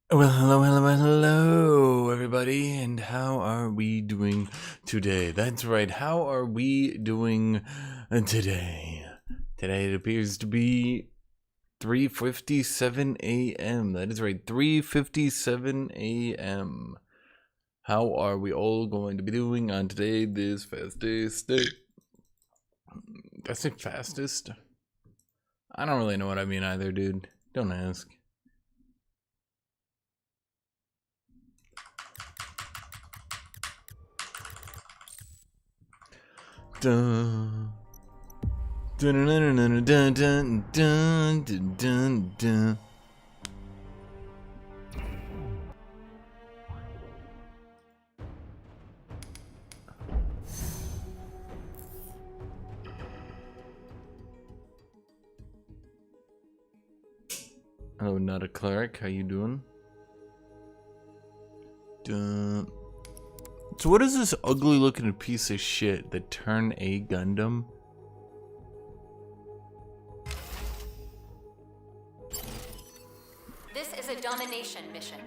Well, hello, everybody, and how are we doing today? That's right, how are we doing today? Today it appears to be 3:57 a.m. That is right, 3:57 a.m. How are we all going to be doing on today, this fastest day? That's it, fastest? I don't really know what I mean either, dude. Don't ask. Dun. Dun, dun, dun, dun, dun, dun, dun, dun, dun. Hello, not a cleric. How you doing? Dun. So what is this ugly looking piece of shit, the Turn A Gundam? This is a domination mission.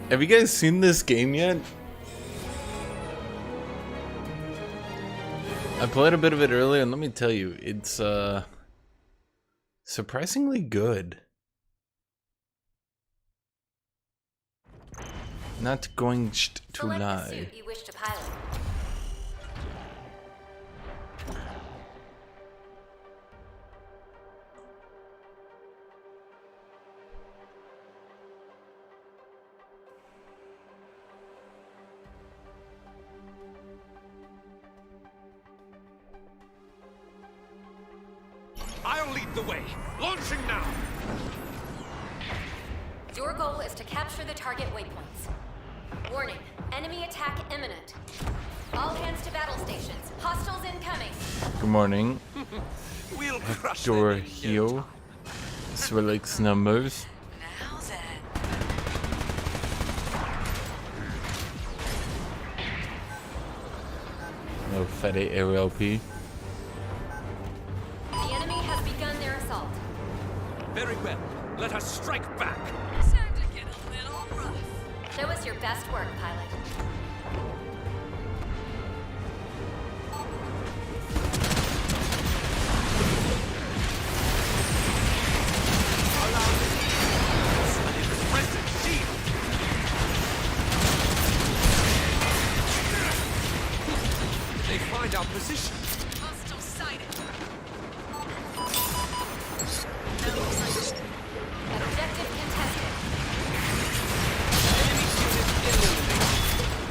Have you guys seen this game yet? I played a bit of it earlier, and let me tell you, it's surprisingly good. Not going to Select the lie. suit you wish to pilot. I'll lead the way. Launching now. Your goal is to capture the target waypoints. Warning, enemy attack imminent. All hands to battle stations. Hostiles incoming. Good morning. We'll crush Door them in no heel. time. Swirlix numbers. Now then. No Fede AOLP. The enemy has begun their assault. Very well. Let us strike back. Time to get a little rough. Show us your best work, pilot. Present shield. They find our position. Hostile sighted. Objective contested. Enemy unit eliminated.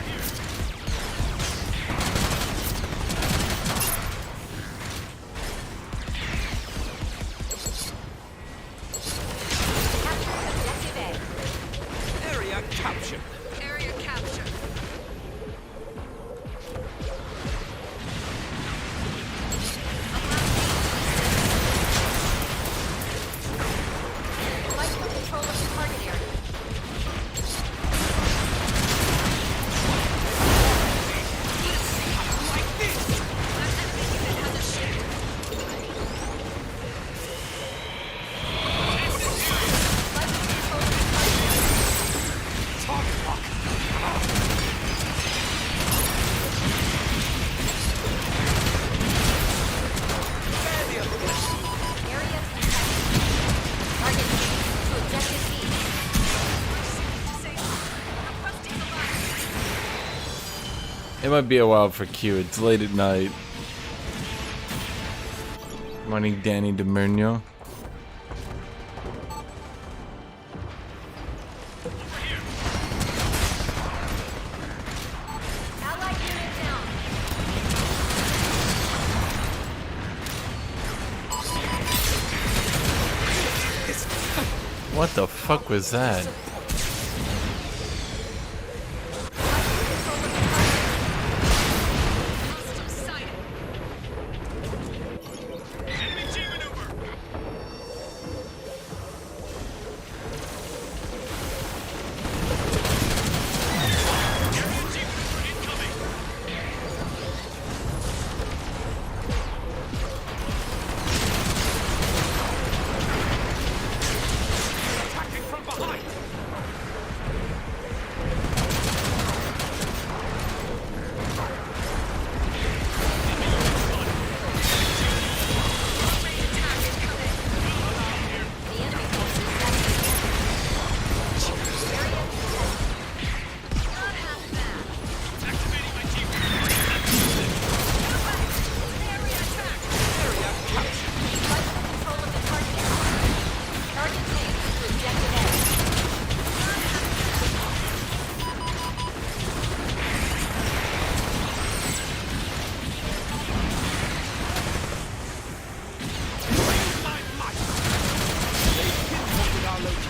Capture objective A. Area captured. Area capture. Fight for control of the target area. Like this. Fight for control of the target area. Target lock. Barely a blast. Area contested. Target changed to objective B. It might be a while for Q. It's late at night. Morning, Danny DeMurnio. Allied unit down. What the fuck was that? Enemy G maneuver.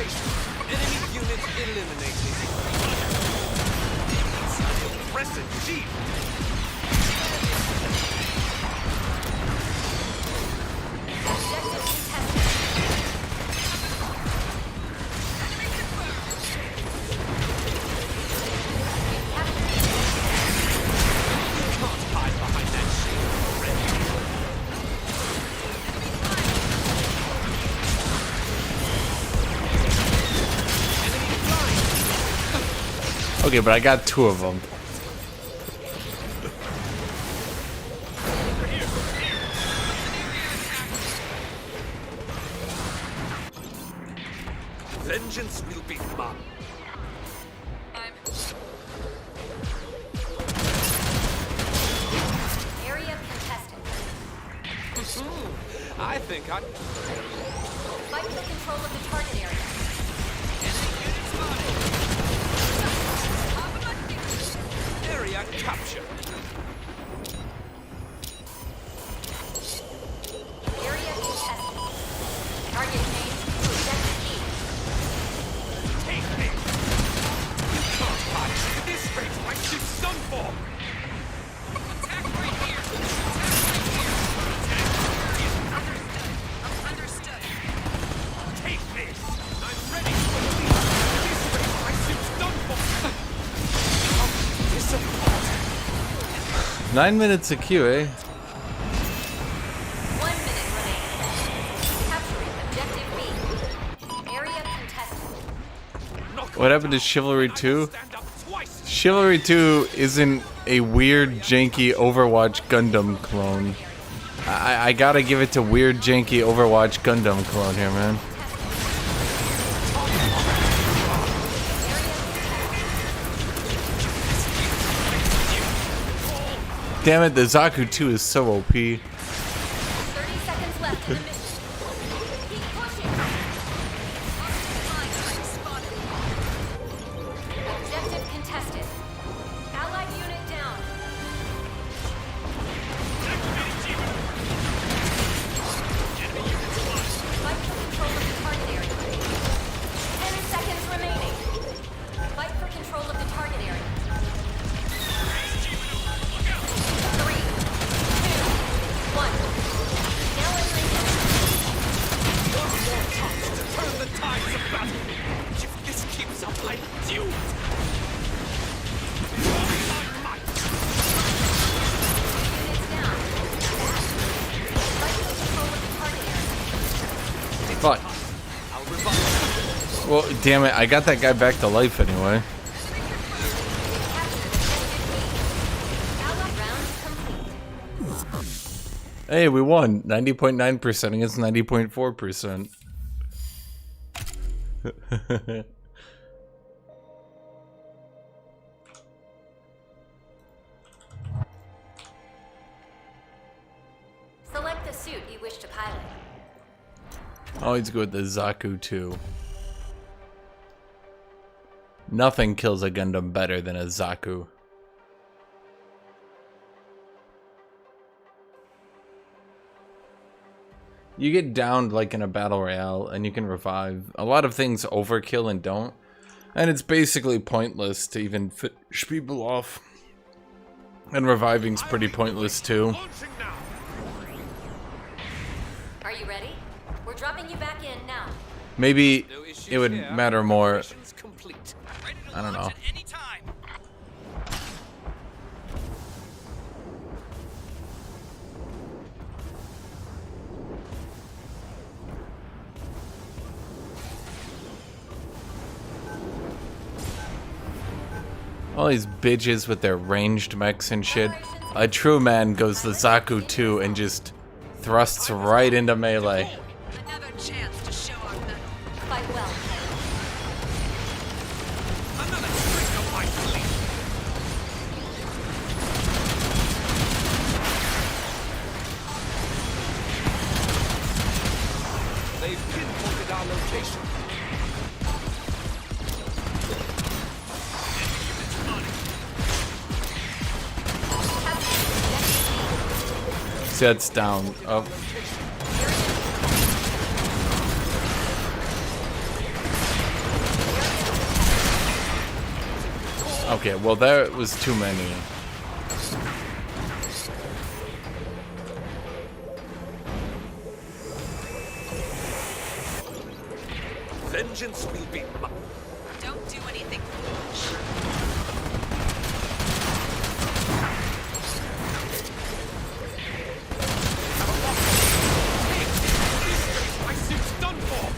location. Enemy unit eliminated. Impressive jeep. Objective contested. Can't hide behind that shield already. Enemy flying. Okay, but I got 2 of them. Vengeance will be mine. Area contested. I think I... Fight for control of the target area. Area capture. Area contested. Target changed to objective E. Take me. You can't hide. At this rate, my ship's done for. Attack right here. Understood. Take this. I'm ready for the lead. At this rate, my ship's done for. Disappointed. 9 minutes of queue, eh? 1 minute remaining. Capturing objective B. Area contested. What happened to Chivalry 2? Stand up twice. Chivalry 2 isn't a weird, janky Overwatch Gundam clone. I gotta give it to weird, janky Overwatch Gundam clone here, man. Damn it, the Zaku 2 is so OP. 30 seconds left in the mission. Keep pushing. Objective contested. Allied unit down. Fight for control of the target area. 10 seconds remaining. Fight for control of the target area. 3, 2, 1. Now entering One more chance to turn the tides of battle. If this keeps up, I do it. All my might. units down. Fight for control of the target area. Fuck. I'll revive. Well, damn it, I got that guy back to life anyway. Allied round complete. Hey, we won. 90.9% against 90.4%. Select the suit you wish to pilot. Always go with the Zaku 2. Nothing kills a Gundam better than a Zaku. You get downed like in a battle royale and you can revive. A lot of things overkill and don't. And it's basically pointless to even finish people off. And reviving's pretty pointless too. Launching now. Are you ready? We're dropping you back in now. Maybe No issues it would here. matter more. Mission's complete. Ready to I don't launch know. at any time. All these bitches with their ranged mechs and shit. A true man goes the Zaku 2 and just thrusts right into melee. Another chance to show our mettle. Fight well. Another trick of my fleet. They've pinpointed our location. Sets down. Oh, Okay, well there was too many. Vengeance will be mine. Don't do anything foolish. My suit's done for.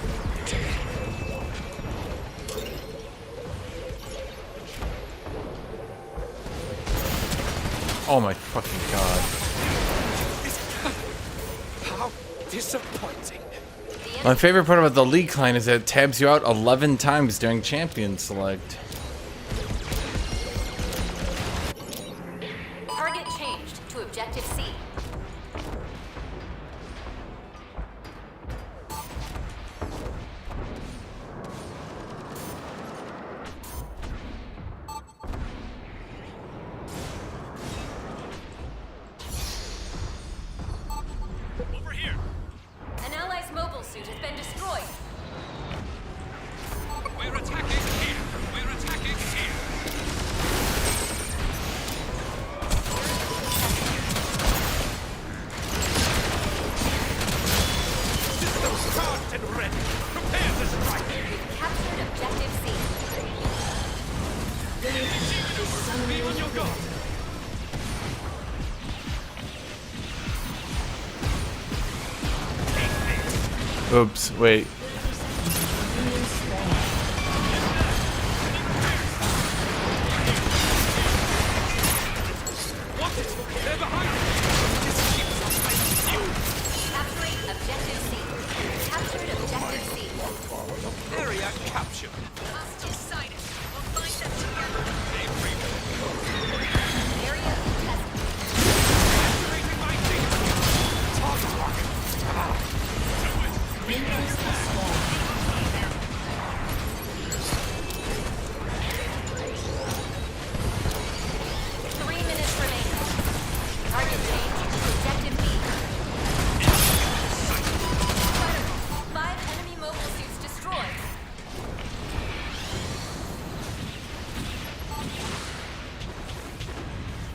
Oh my fucking god. How disappointing. My favorite part about the League client is that it tabs you out 11 times during champion select. Target changed to objective C. Over here. An ally's mobile suit has been destroyed. We're attacking here. We're attacking here. Systems charged and ready. Prepare to strike. We've captured objective C. Be on your guard. Oops, wait. Watch it. They're behind us. This keeps us like you. Capturing objective C. Captured objective C. Area capture. Hostile sighted. We'll find them together. Area contested. Activating my team. Target rocket. Three minutes remaining. Target changed to objective B. Spider-Man, 5 enemy mobile suits destroyed.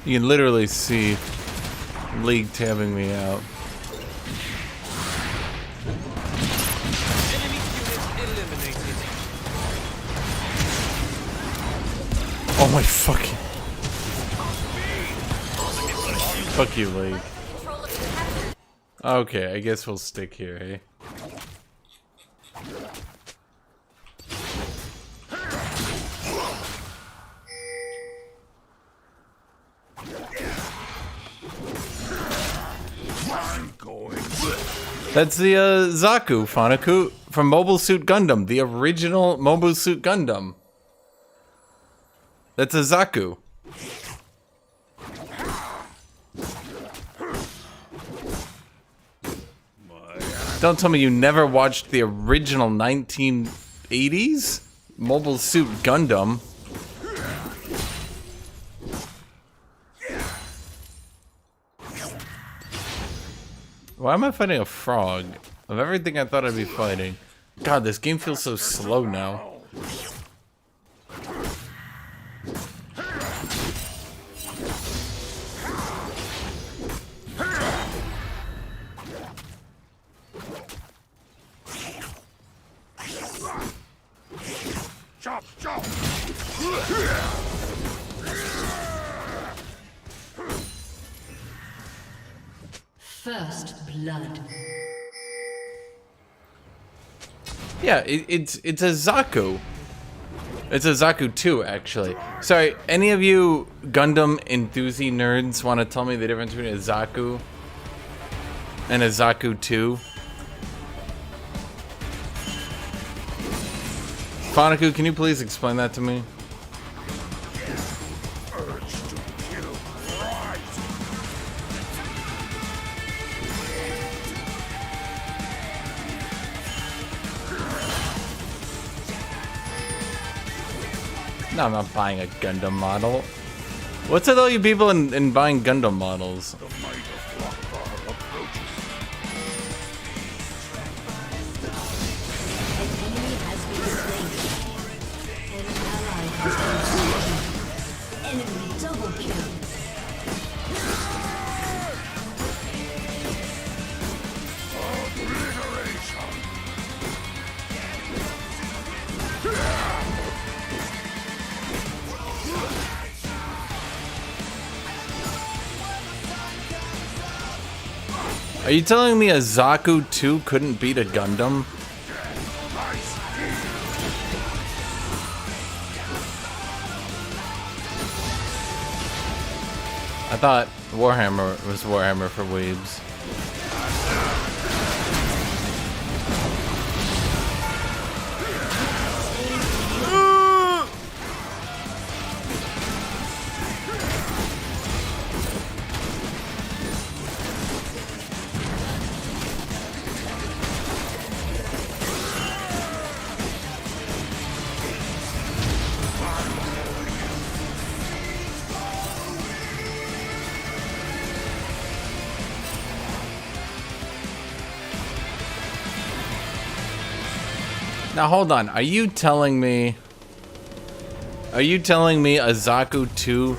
You can literally see League tabbing me out. Enemy unit eliminated. Oh my fucking. Fuck you, League. Control of the captured. Okay, I guess we'll stick here, hey? That's the Zaku Fanaku from Mobile Suit Gundam, the original Mobile Suit Gundam. That's a Zaku. Don't tell me you never watched the original 1980s Mobile Suit Gundam. Why am I fighting a frog? Of everything I thought I'd be fighting. God, this game feels so slow now. Chop, chop. First blood. Yeah, it's a Zaku. It's a Zaku 2, actually. Sorry, any of you Gundam enthusi nerds want to tell me the difference between a Zaku and a Zaku 2? Fanaku, can you please explain that to me? No, I'm not buying a Gundam model. What's with all you people in buying Gundam models? Are you telling me a Zaku 2 couldn't beat a Gundam? I thought Warhammer was Warhammer for weebs. Now hold on, are you telling me a Zaku 2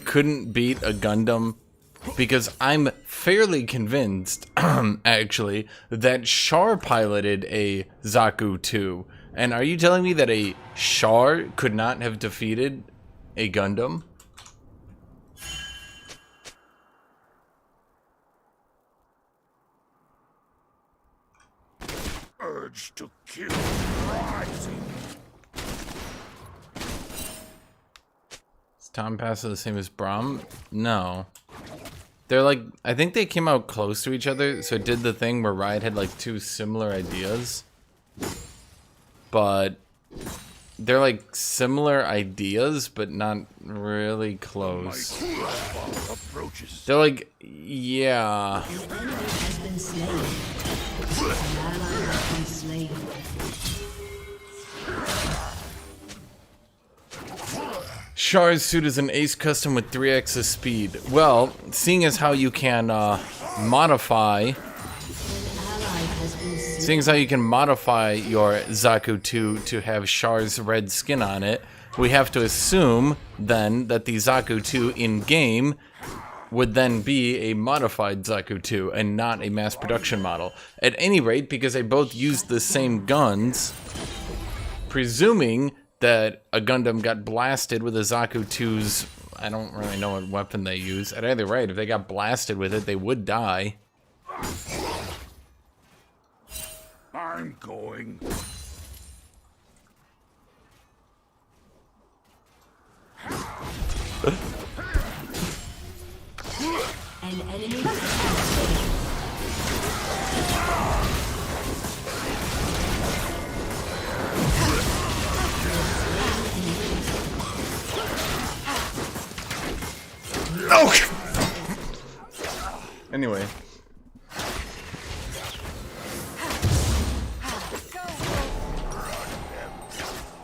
couldn't beat a Gundam? Because I'm fairly convinced, actually, that Char piloted a Zaku 2. And are you telling me that a Char could not have defeated a Gundam? Urge to kill rising. Is Tom Paso the same as Braum? No. They're like, I think they came out close to each other, so it did the thing where Riot had like two similar ideas. But they're like similar ideas, but not really close. They're like, yeah. Has been slain. An ally has been slain. Char's suit is an ace custom with 3x of speed. Well, seeing as how you can modify... Seeing as how you can modify your Zaku 2 to have Char's red skin on it, we have to assume then that the Zaku 2 in-game would then be a modified Zaku 2 and not a mass production model. At any rate, because they both use the same guns, presuming that a Gundam got blasted with a Zaku 2's, I don't really know what weapon they use. At either rate, if they got blasted with it, they would die. I'm going. An enemy has been slain. Oh! Anyway.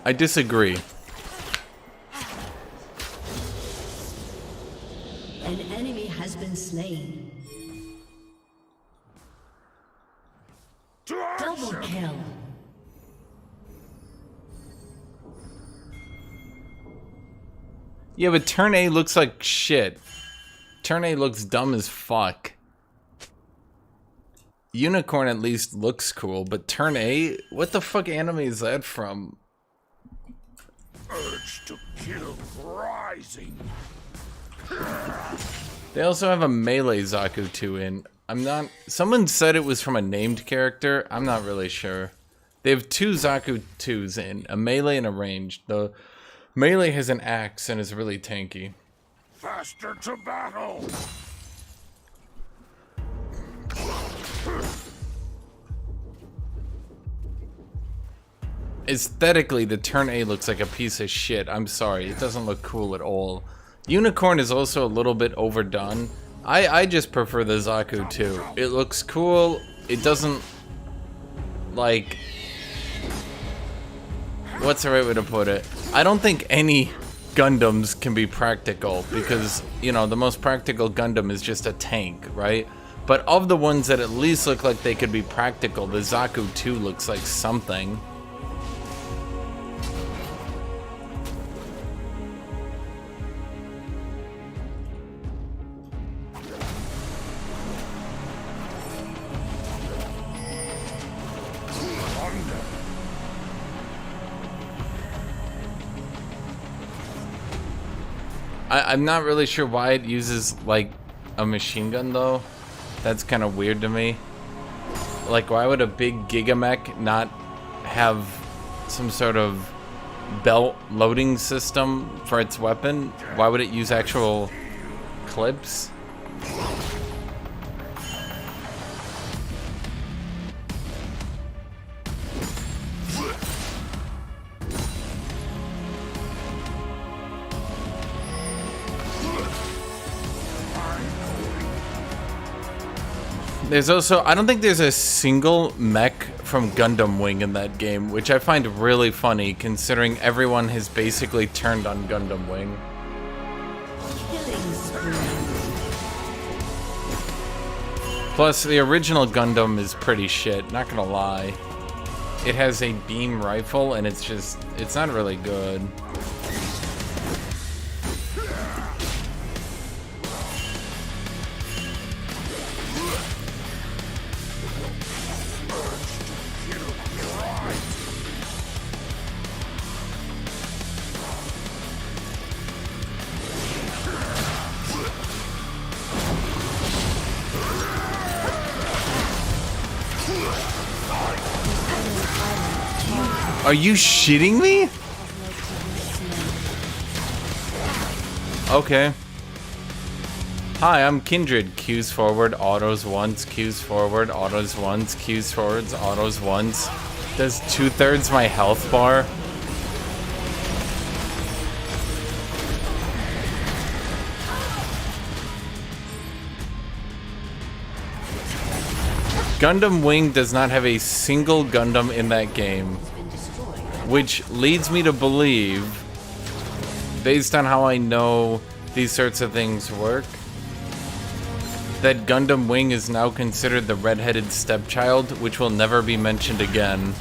I disagree. An enemy has been slain. Double kill. Yeah, but turn A looks like shit. Turn A looks dumb as fuck. Unicorn at least looks cool, but turn A? What the fuck anime is that from? Urge to kill rising. They also have a melee Zaku 2 in. Someone said it was from a named character. I'm not really sure. They have two Zaku 2s in, a melee and a ranged. The melee has an axe and is really tanky. Faster to battle. Aesthetically, the turn A looks like a piece of shit. I'm sorry, it doesn't look cool at all. Unicorn is also a little bit overdone. I just prefer the Zaku 2. It looks cool. It doesn't, like... What's the right way to put it? I don't think any Gundams can be practical because, you know, the most practical Gundam is just a tank, right? But of the ones that at least look like they could be practical, the Zaku 2 looks like something. I'm not really sure why it uses, like, a machine gun, though. That's kind of weird to me. Like, why would a big Gigamech not have some sort of belt loading system for its weapon? Why would it use actual clips? There's also, I don't think there's a single mech from Gundam Wing in that game, which I find really funny considering everyone has basically turned on Gundam Wing. Killing spree. Plus, the original Gundam is pretty shit, not gonna lie. It has a beam rifle and it's not really good. Are you shitting me? Okay. Hi, I'm Kindred. Q's forward, autos once, Q's forward, autos once, Q's forwards, autos once. Does 2/3 my health bar? Gundam Wing does not have a single Gundam in that game, which leads me to believe, based on how I know these sorts of things work, that Gundam Wing is now considered the red-headed stepchild, which will never be mentioned again.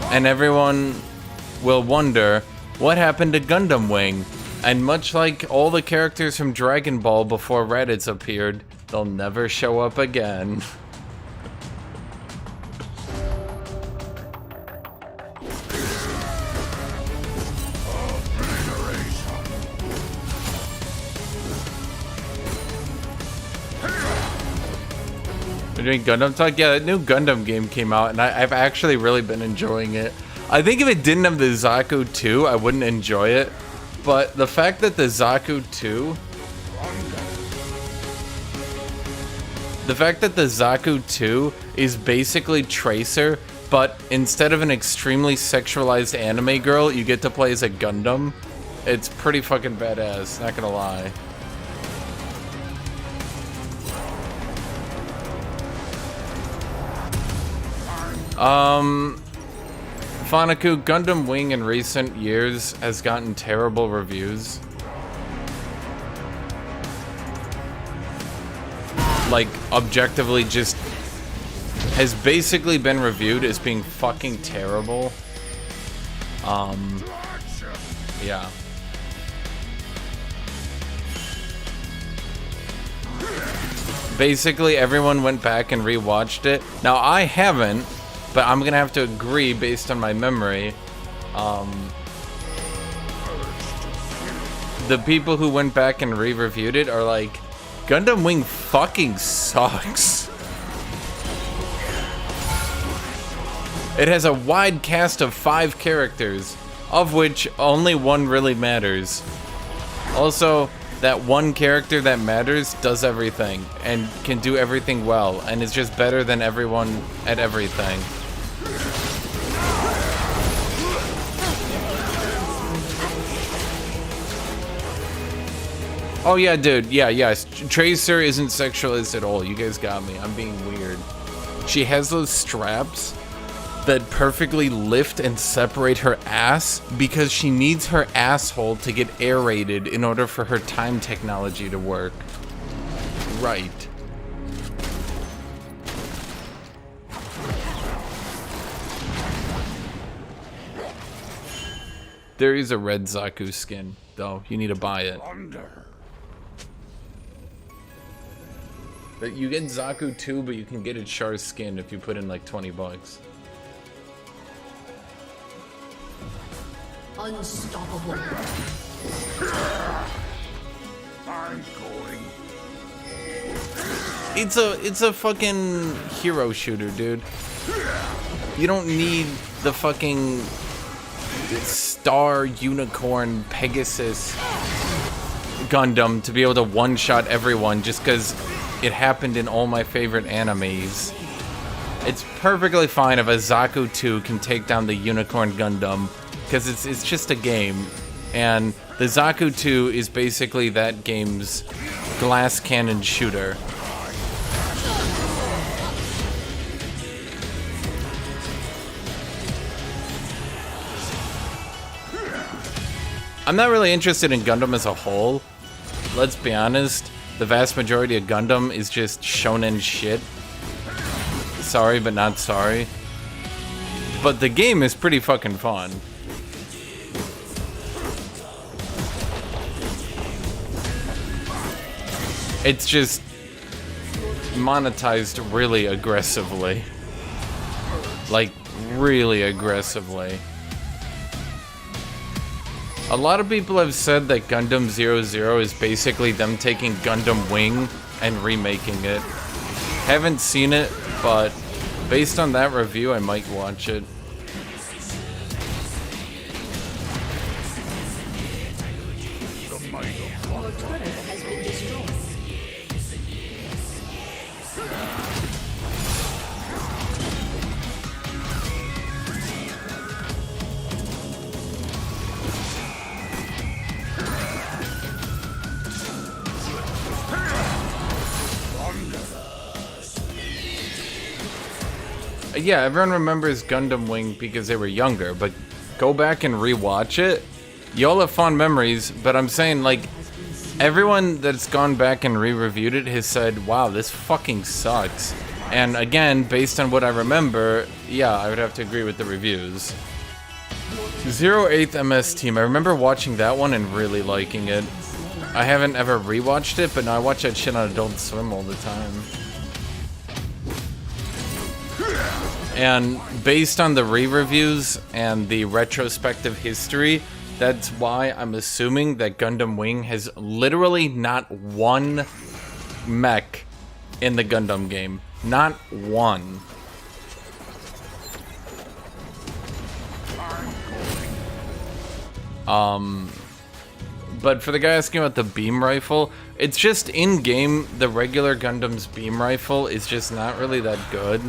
And everyone will wonder, what happened to Gundam Wing? And much like all the characters from Dragon Ball before Raditz appeared, they'll never show up again. We're doing Gundam talk? Yeah, that new Gundam game came out, and I've actually really been enjoying it. I think if it didn't have the Zaku 2, I wouldn't enjoy it. But the fact that the Zaku 2... The fact that the Zaku 2 is basically Tracer, but instead of an extremely sexualized anime girl, you get to play as a Gundam. It's pretty fucking badass, not gonna lie. Fanaku, Gundam Wing in recent years has gotten terrible reviews. Like, objectively just has basically been reviewed as being fucking terrible. Yeah. Basically, everyone went back and rewatched it. Now, I haven't, but I'm gonna have to agree based on my memory. The people who went back and re-reviewed it are like, Gundam Wing fucking sucks. It has a wide cast of 5 characters, of which only one really matters. Also, that one character that matters does everything and can do everything well and is just better than everyone at everything. Oh yeah, dude. Yeah, yes. Tracer isn't sexualized at all. You guys got me. I'm being weird. She has those straps that perfectly lift and separate her ass because she needs her asshole to get aerated in order for her time technology to work. Right. There is a red Zaku skin, though. You need to buy it. But you get Zaku 2, but you can get it Char's skin if you put in like 20 bucks. Unstoppable. It's a fucking hero shooter, dude. You don't need the fucking Star Unicorn Pegasus Gundam to be able to one-shot everyone just because it happened in all my favorite animes. It's perfectly fine if a Zaku 2 can take down the Unicorn Gundam because it's just a game, and the Zaku 2 is basically that game's glass cannon shooter. I'm not really interested in Gundam as a whole. Let's be honest, the vast majority of Gundam is just shonen shit. Sorry, but not sorry. But the game is pretty fucking fun. It's just monetized really aggressively. Like, really aggressively. A lot of people have said that Gundam 00 is basically them taking Gundam Wing and remaking it. Haven't seen it, but based on that review, I might watch it. Your turret has been destroyed. Yeah, everyone remembers Gundam Wing because they were younger, but go back and rewatch it. Y'all have fond memories, but I'm saying, like, everyone that's gone back and re-reviewed it has said, wow, this fucking sucks. And again, based on what I remember, yeah, I would have to agree with the reviews. 08th MS Team, I remember watching that one and really liking it. I haven't ever rewatched it, but now I watch that shit on Adult Swim all the time. And based on the re-reviews and the retrospective history, that's why I'm assuming that Gundam Wing has literally not one mech in the Gundam game. Not one. But for the guy asking about the beam rifle, it's just in-game, the regular Gundam's beam rifle is just not really that good.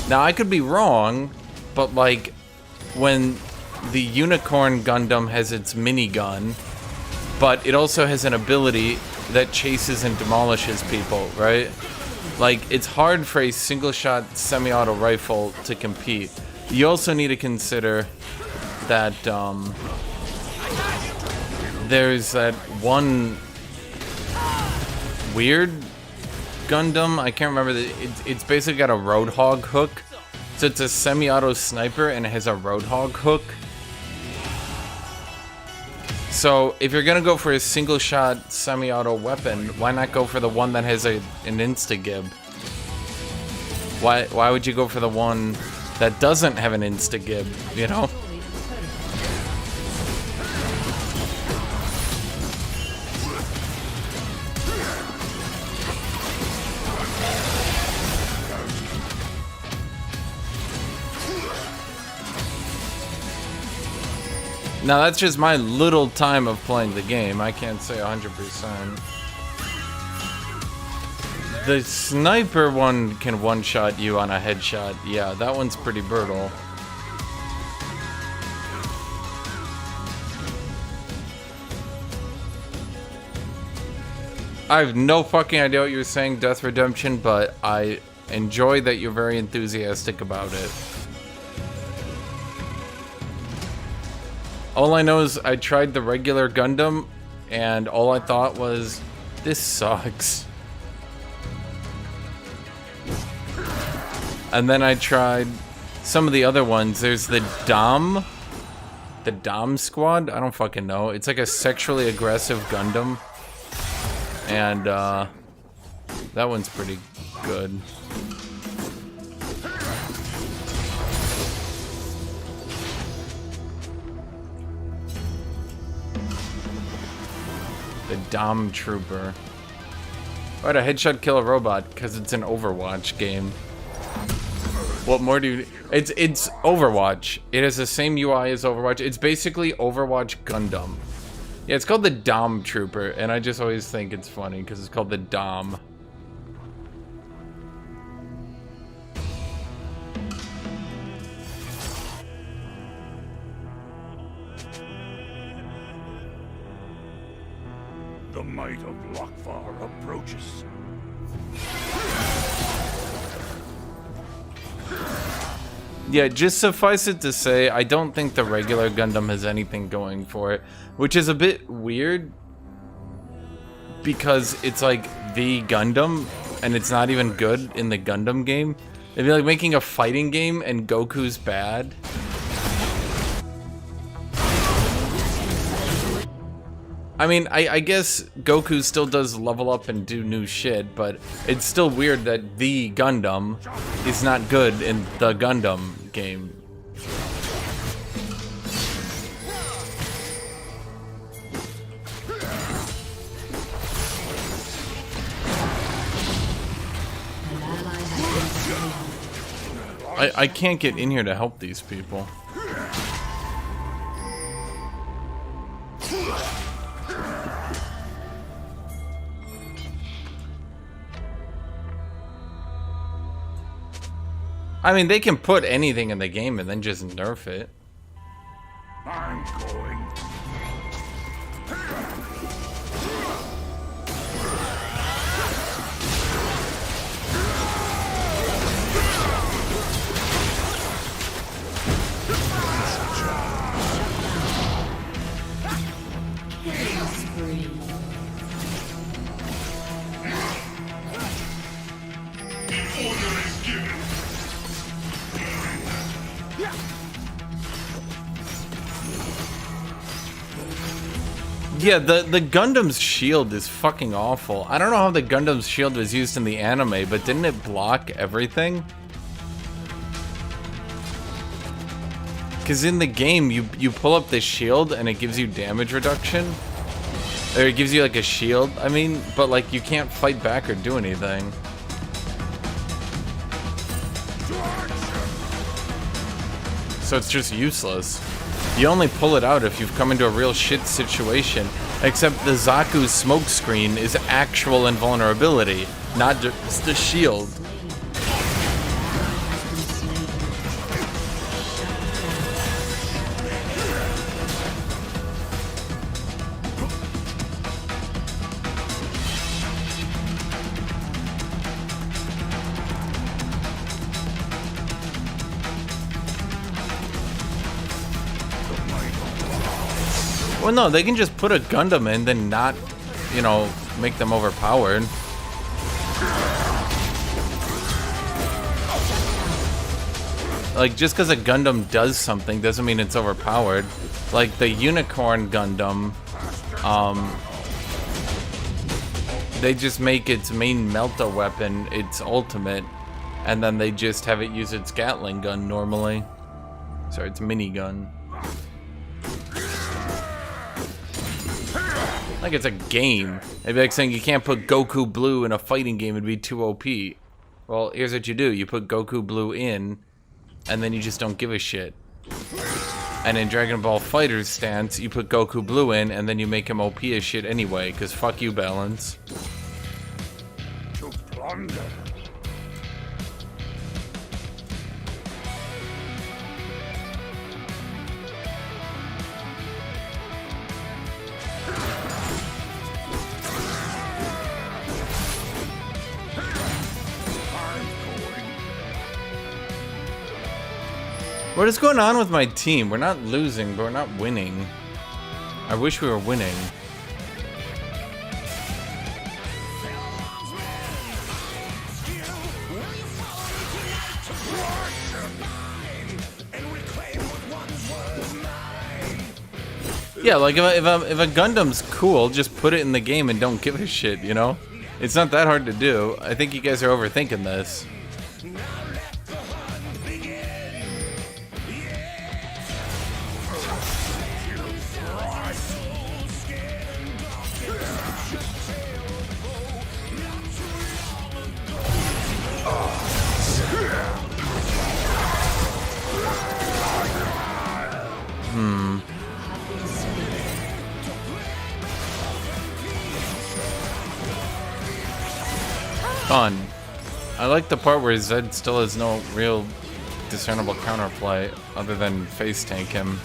Now, I could be wrong, but, like, when the Unicorn Gundam has its minigun, but it also has an ability that chases and demolishes people, right? Like, it's hard for a single-shot semi-auto rifle to compete. You also need to consider that, there's that one weird Gundam, I can't remember, it's basically got a Roadhog hook. So it's a semi-auto sniper and it has a Roadhog hook. So if you're gonna go for a single-shot semi-auto weapon, why not go for the one that has an insta-gib? Why would you go for the one that doesn't have an insta-gib, you know? Now that's just my little time of playing the game. I can't say 100%. The sniper one can one-shot you on a headshot. Yeah, that one's pretty brutal. I have no fucking idea what you're saying, Death Redemption, but I enjoy that you're very enthusiastic about it. All I know is I tried the regular Gundam, and all I thought was, this sucks. And then I tried some of the other ones. There's the Dom Squad? I don't fucking know. It's like a sexually aggressive Gundam. And, that one's pretty good. The Dom Trooper. Why'd a headshot kill a robot? Because it's an Overwatch game. What more do you... It's Overwatch. It has the same UI as Overwatch. It's basically Overwatch Gundam. Yeah, it's called the Dom Trooper, and I just always think it's funny because it's called the Dom. The might of Lokvar approaches. Yeah, just suffice it to say, I don't think the regular Gundam has anything going for it, which is a bit weird because it's like the Gundam and it's not even good in the Gundam game. It'd be like making a fighting game and Goku's bad. I mean, I guess Goku still does level up and do new shit, but it's still weird that the Gundam is not good in the Gundam game. I can't get in here to help these people. I mean, they can put anything in the game and then just nerf it. I'm going. Yeah, the Gundam's shield is fucking awful. I don't know how the Gundam's shield was used in the anime, but didn't it block everything? Because in the game, you pull up the shield and it gives you damage reduction. Or it gives you like a shield, I mean, but like you can't fight back or do anything. So it's just useless. You only pull it out if you've come into a real shit situation. Except the Zaku's smoke screen is actual invulnerability, not just the shield. Well, no, they can just put a Gundam in, then not, you know, make them overpowered. Like, just because a Gundam does something doesn't mean it's overpowered. Like, the Unicorn Gundam, they just make its main Melta weapon its ultimate, and then they just have it use its Gatling gun normally. Sorry, its minigun. Like it's a game. It'd be like saying you can't put Goku Blue in a fighting game, it'd be too OP. Well, here's what you do. You put Goku Blue in, and then you just don't give a shit. And in Dragon Ball FighterZ stance, you put Goku Blue in, and then you make him OP as shit anyway, because fuck you, Balance. To plunder. What is going on with my team? We're not losing, but we're not winning. I wish we were winning. Yeah, like if a Gundam's cool, just put it in the game and don't give a shit, you know? It's not that hard to do. I think you guys are overthinking this. Fun. I like the part where Zed still has no real discernible counterplay other than face tank him.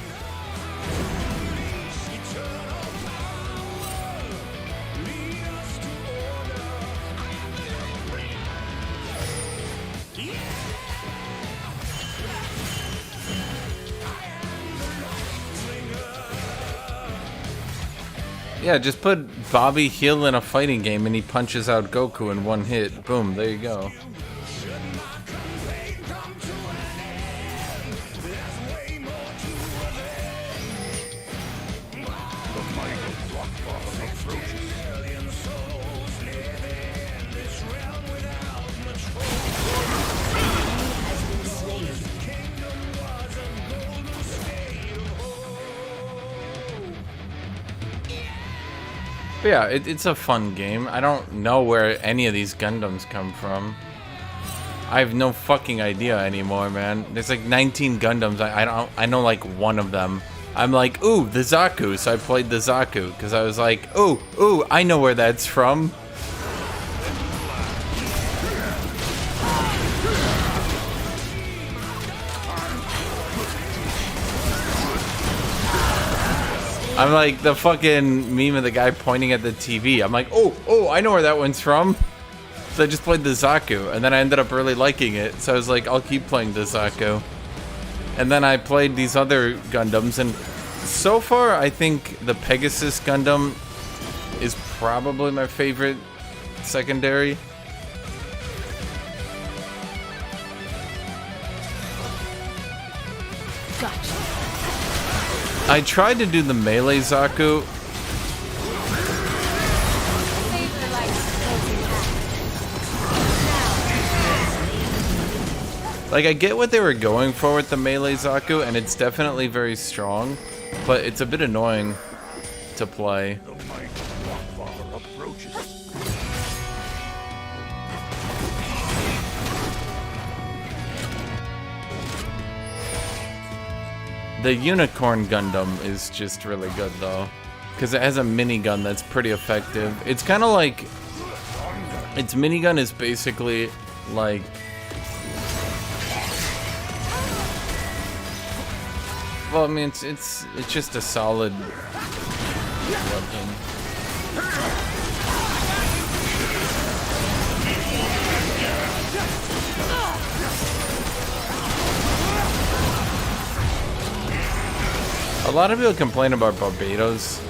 Yeah, just put Bobby Hill in a fighting game and he punches out Goku in one hit. Boom, there you go. But yeah, it's a fun game. I don't know where any of these Gundams come from. I have no fucking idea anymore, man. There's like 19 Gundams. I know like one of them. I'm like, ooh, the Zaku. So I played the Zaku because I was like, ooh, I know where that's from. I'm like the fucking meme of the guy pointing at the TV. I'm like, oh, I know where that one's from. So I just played the Zaku, and then I ended up really liking it. So I was like, I'll keep playing the Zaku. And then I played these other Gundams, and so far I think the Pegasus Gundam is probably my favorite secondary. Gotcha. I tried to do the melee Zaku. Like, I get what they were going for with the melee Zaku, and it's definitely very strong, but it's a bit annoying to play. The Unicorn Gundam is just really good though, because it has a minigun that's pretty effective. It's kind of like, its minigun is basically like, well, I mean, it's just a solid weapon. A lot of people complain about Barbados.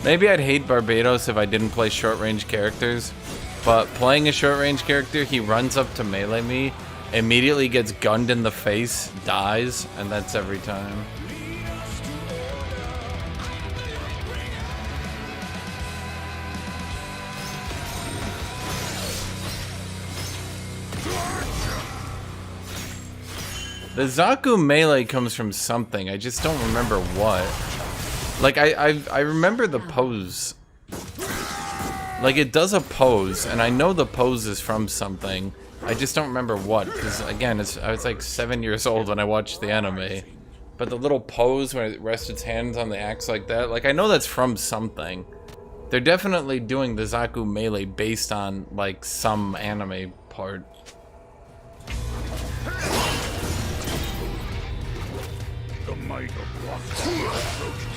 Maybe I'd hate Barbados if I didn't play short-range characters, but playing a short-range character, he runs up to melee me, immediately gets gunned in the face, dies, and that's every time. The Zaku melee comes from something, I just don't remember what. Like, I remember the pose. Like, it does a pose, and I know the pose is from something. I just don't remember what, because, again, I was like 7 years old when I watched the anime. But the little pose where it rests its hands on the axe like that, like, I know that's from something. They're definitely doing the Zaku melee based on, like, some anime part. The might of Rockfall approaches.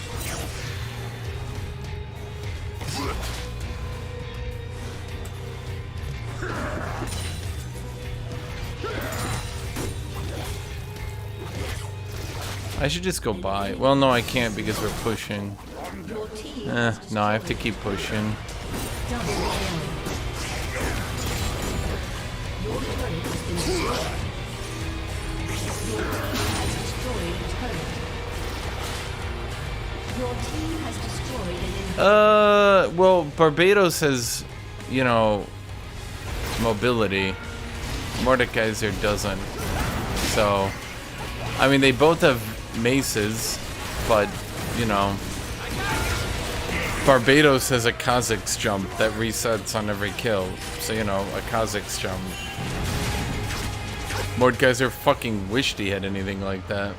I should just go by. Well, no, I can't because we're pushing. No, I have to keep pushing. Well, Barbados has, you know, mobility. Mordekaiser doesn't. So, I mean, they both have maces, but, you know, Barbados has a Kazakh's jump that resets on every kill. So, you know, a Kazakh's jump. Mordekaiser fucking wished he had anything like that.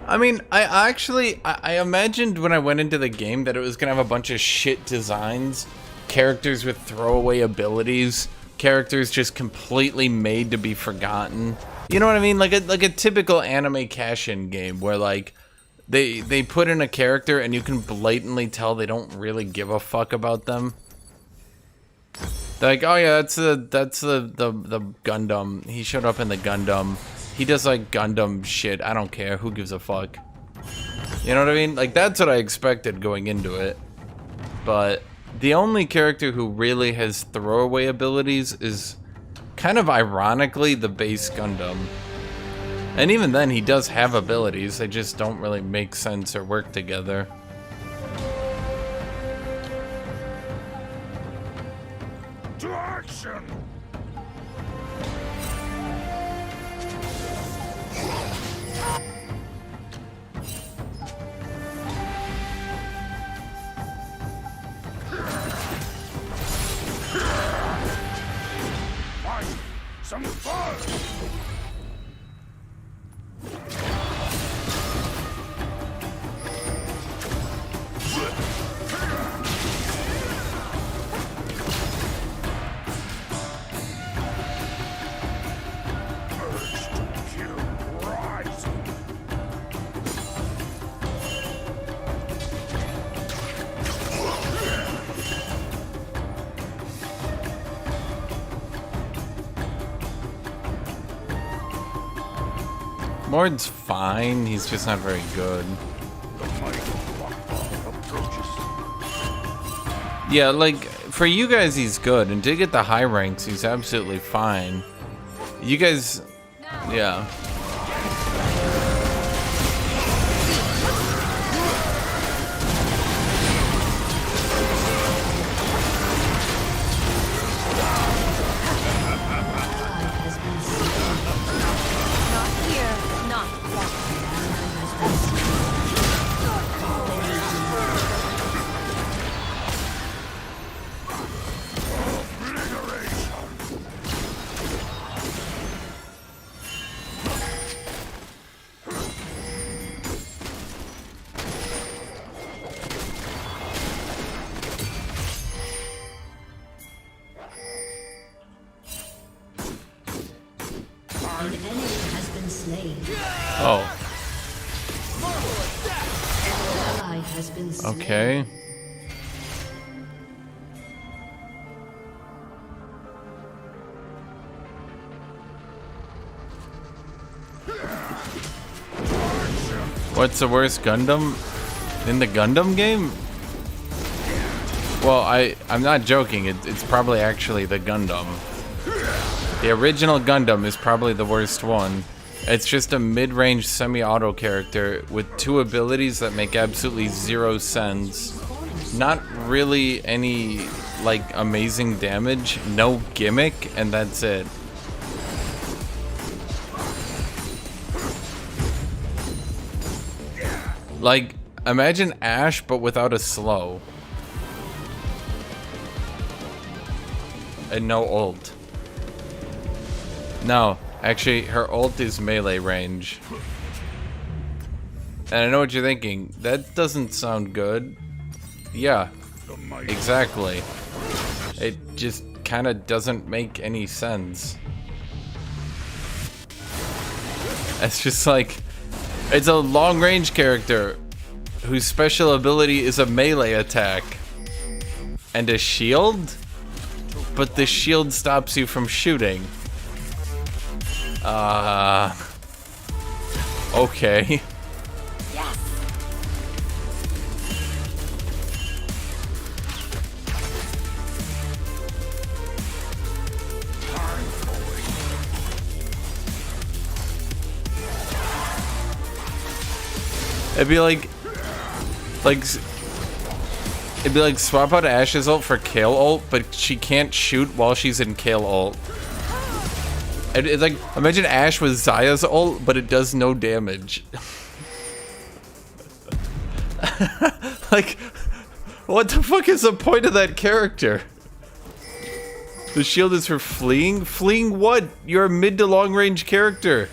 I mean, I imagined when I went into the game that it was gonna have a bunch of shit designs, characters with throwaway abilities, characters just completely made to be forgotten. You know what I mean? Like a typical anime cash-in game where like they put in a character and you can blatantly tell they don't really give a fuck about them. They're like, oh yeah, that's the Gundam. He showed up in the Gundam. He does like Gundam shit. I don't care. Who gives a fuck? You know what I mean? Like that's what I expected going into it. But the only character who really has throwaway abilities is kind of ironically the base Gundam. And even then he does have abilities. They just don't really make sense or work together. To action! Fight some fun! Mord's fine, he's just not very good. Yeah, like, for you guys he's good, and to get the high ranks he's absolutely fine. You guys, yeah. An enemy has been slain. Oh. An ally has been slain. Okay. What's the worst Gundam in the Gundam game? Well, I'm not joking. It's probably actually the Gundam. The original Gundam is probably the worst one. It's just a mid-range semi-auto character with two abilities that make absolutely zero sense. Not really any, like, amazing damage, no gimmick, and that's it. Like, imagine Ash, but without a slow. And no ult. No, actually, her ult is melee range. And I know what you're thinking. That doesn't sound good. Yeah, exactly. It just kind of doesn't make any sense. It's just like, it's a long-range character whose special ability is a melee attack. And a shield? But the shield stops you from shooting. Okay. Yes. It'd be like it'd be like swap out Ash's ult for Kale ult, but she can't shoot while she's in Kale ult. It's like, imagine Ash with Zaya's ult, but it does no damage. Like, what the fuck is the point of that character? The shield is for fleeing? Fleeing what? You're a mid to long range character.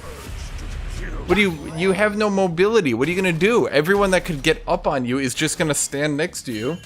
What do you have no mobility. What are you gonna do? Everyone that could get up on you is just gonna stand next to you.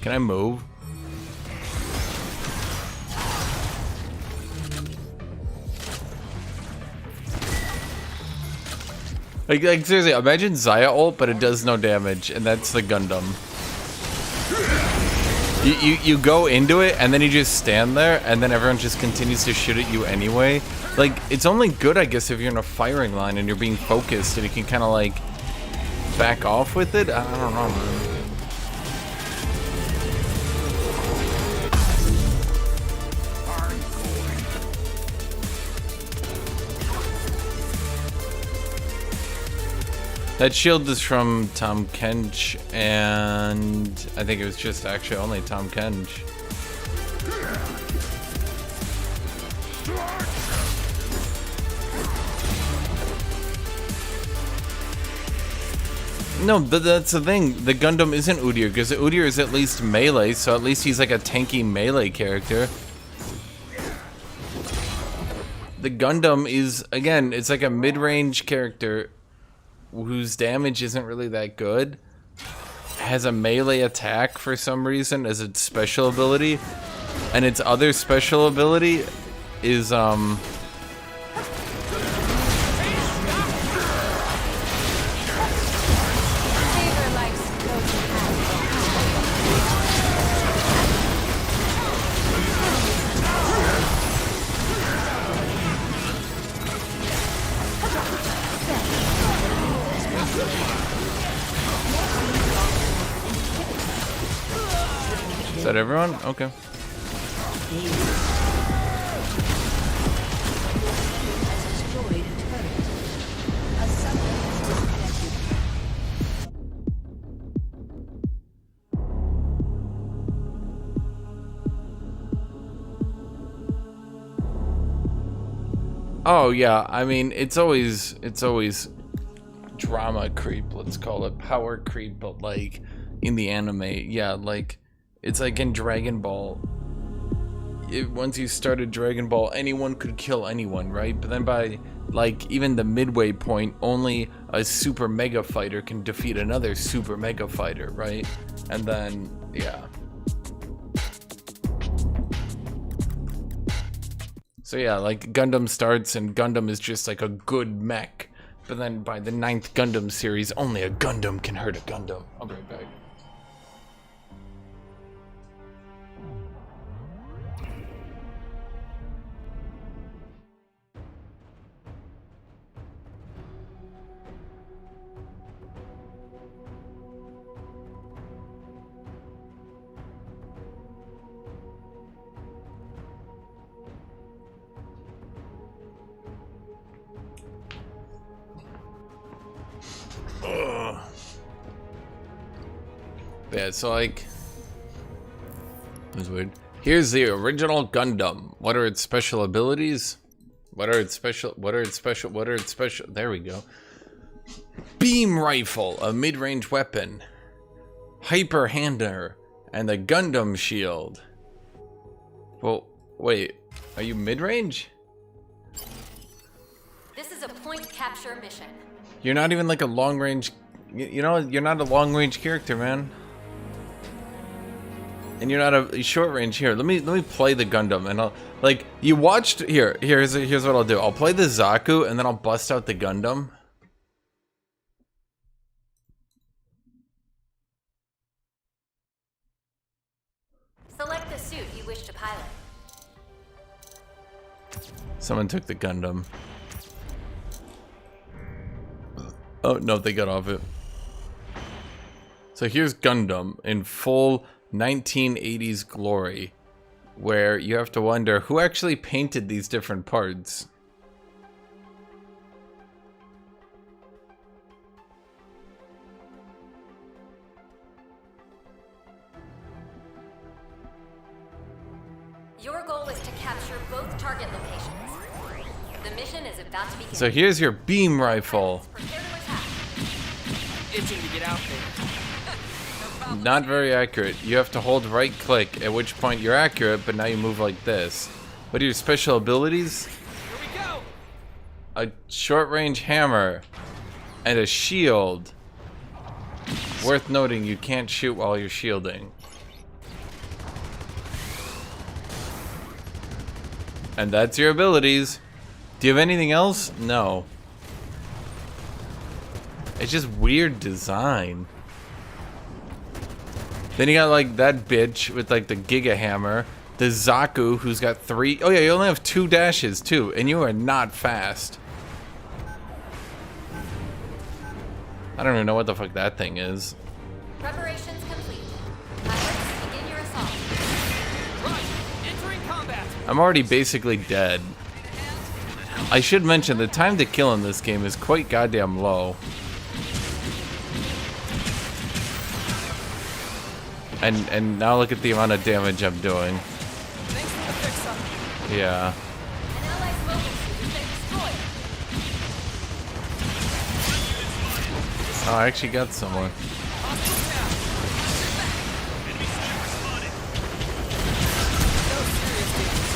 Can I move? Like seriously, imagine Zaya ult, but it does no damage, and that's the Gundam. You go into it, and then you just stand there, and then everyone just continues to shoot at you anyway. Like, it's only good, I guess, if you're in a firing line and you're being focused, and you can kind of like back off with it. I don't know, man. That shield is from Tom Kench, and I think it was just actually only Tom Kench. No, but that's the thing. The Gundam isn't Udyr, because Udyr is at least melee, so at least he's like a tanky melee character. The Gundam is, again, it's like a mid-range character whose damage isn't really that good, has a melee attack for some reason as its special ability, and its other special ability is Is that everyone? Okay. Oh yeah, I mean it's always drama creep, let's call it power creep, but like in the anime, yeah, like it's like in Dragon Ball. Once you started Dragon Ball, anyone could kill anyone, right? But then by like even the midway point, only a super mega fighter can defeat another super mega fighter, right? And then yeah. So yeah, like Gundam starts and Gundam is just like a good mech. But then by the 9th Gundam series, only a Gundam can hurt a Gundam. I'll be right back. Yeah, so like, that's weird. Here's the original Gundam. What are its special abilities? What are its special? There we go. Beam rifle, a mid-range weapon. Hyper hander, and the Gundam shield. Well, wait, are you mid-range? This is a point capture mission. You're not even like a long-range. You know, you're not a long-range character, man. And you're not a short range. Here, let me play the Gundam, and I'll like you watched here. Here's what I'll do. I'll play the Zaku, and then I'll bust out the Gundam. Select the suit you wish to pilot. Someone took the Gundam. Oh no, they got off it. So here's Gundam in full 1980s glory. where you have to wonder who actually painted these different parts. Your goal is to capture both target locations. The mission is about to begin. So here's your beam rifle. Prepare to attack. Itching to get out there. Not very accurate. You have to hold right click, at which point you're accurate, but now you move like this. What are your special abilities? Here we go. A short range hammer and a shield. Worth noting, you can't shoot while you're shielding. And that's your abilities. Do you have anything else? No. It's just weird design. Then you got like that bitch with like the Giga Hammer. The Zaku who's got 3. Oh yeah, you only have 2 dashes too. And you are not fast. I don't even know what the fuck that thing is. Preparations complete. Pilots, begin your assault. Right. Entering combat. I'm already basically dead. I should mention the time to kill in this game is quite goddamn low. And now look at the amount of damage I'm doing. Thanks for the fix-up. Yeah. An allied mobile suit has been destroyed. Oh, I actually got someone. Hostile down. No serious damage.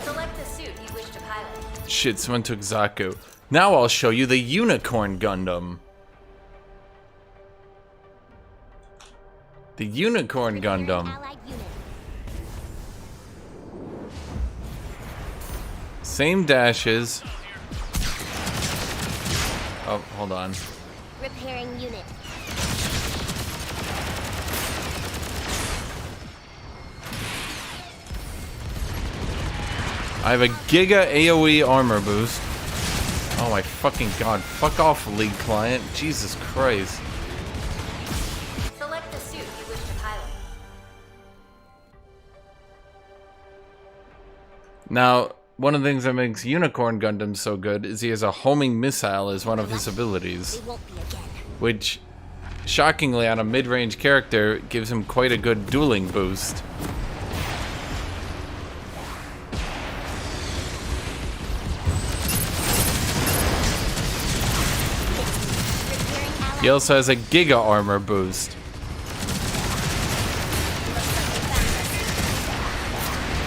Select the suit you wish to pilot. Shit, someone took Zaku. Now I'll show you the Unicorn Gundam. The Unicorn Gundam. Same dashes. Oh, hold on. Repairing unit. I have a Giga AoE armor boost. Oh my fucking god. Fuck off, League client. Jesus Christ. Select the suit you wish to pilot. Now, one of the things that makes Unicorn Gundam so good is he has a homing missile as one of his abilities. They won't be again. Which, shockingly on a mid-range character, gives him quite a good dueling boost. He also has a Giga armor boost.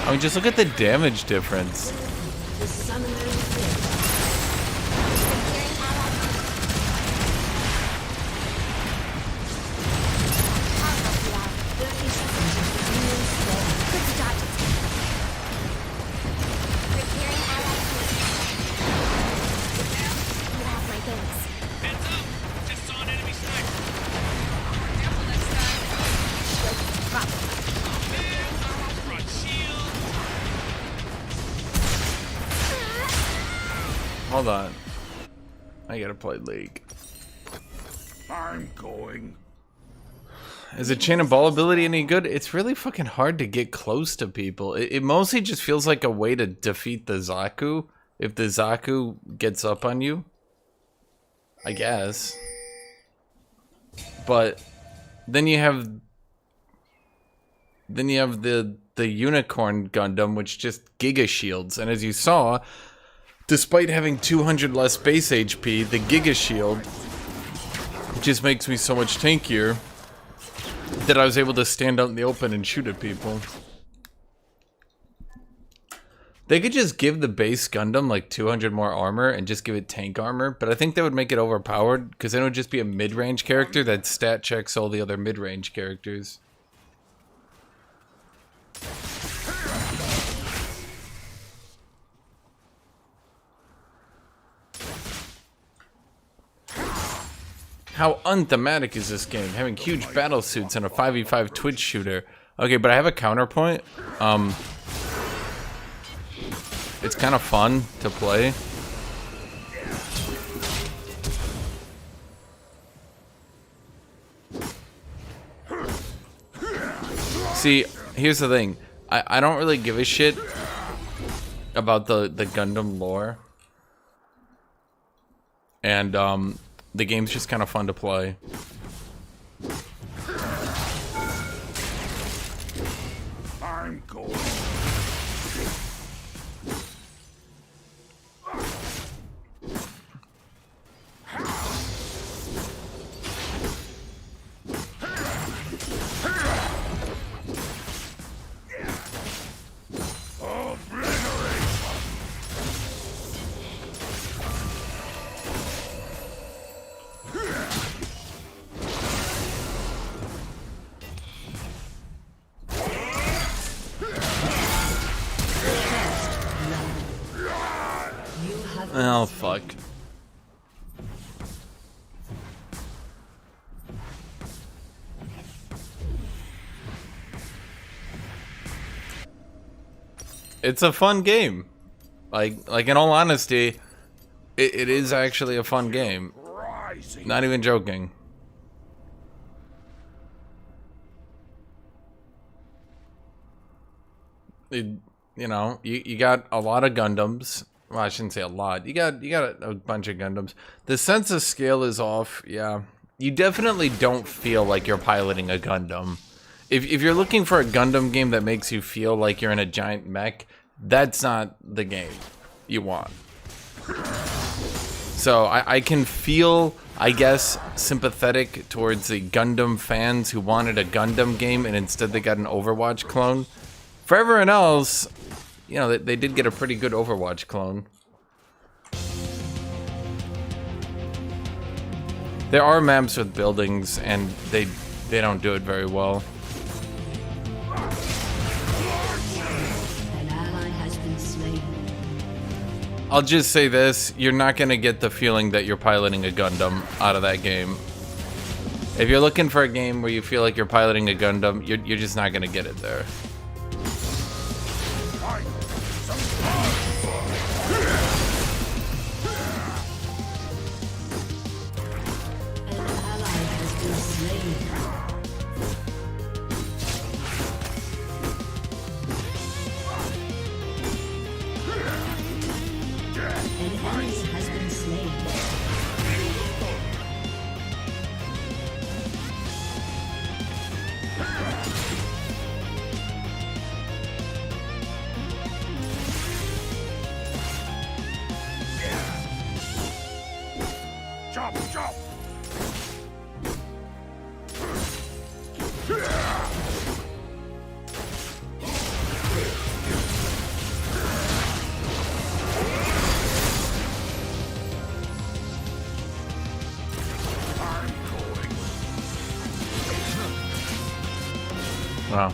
I mean, just look at the damage difference. The summoner is Heads up. Just saw an enemy sniper. Front shield. Hold on. I gotta play League. I'm going. Is the chain of ball ability any good? It's really fucking hard to get close to people. It mostly just feels like a way to defeat the Zaku. If the Zaku gets up on you. I guess. But then you have the Unicorn Gundam, which just Giga shields. And as you saw, despite having 200 less base HP, the Giga shield just makes me so much tankier that I was able to stand out in the open and shoot at people. They could just give the base Gundam like 200 more armor and just give it tank armor, but I think that would make it overpowered because then it would just be a mid-range character that stat checks all the other mid-range characters. How unthematic is this game? Having huge battle suits and a 5v5 Twitch shooter. Okay, but I have a counterpoint. It's kind of fun to play. See, here's the thing. I don't really give a shit about the Gundam lore. And the game's just kind of fun to play. I'm going. Oh, fuck. It's a fun game. Like in all honesty, it is actually a fun game. Rising. Not even joking. You know, you got a lot of Gundams. Well, I shouldn't say a lot. You got a bunch of Gundams. The sense of scale is off. Yeah, you definitely don't feel like you're piloting a Gundam. If you're looking for a Gundam game that makes you feel like you're in a giant mech, that's not the game you want. So I can feel, I guess, sympathetic towards the Gundam fans who wanted a Gundam game and instead they got an Overwatch clone. For everyone else, you know, they did get a pretty good Overwatch clone. There are maps with buildings, and they don't do it very well. An ally has been slain. I'll just say this, you're not going to get the feeling that you're piloting a Gundam out of that game. If you're looking for a game where you feel like you're piloting a Gundam, you're just not going to get it there. An ally has been slain. An enemy has been slain. Chop, chop. I'm going. Wow.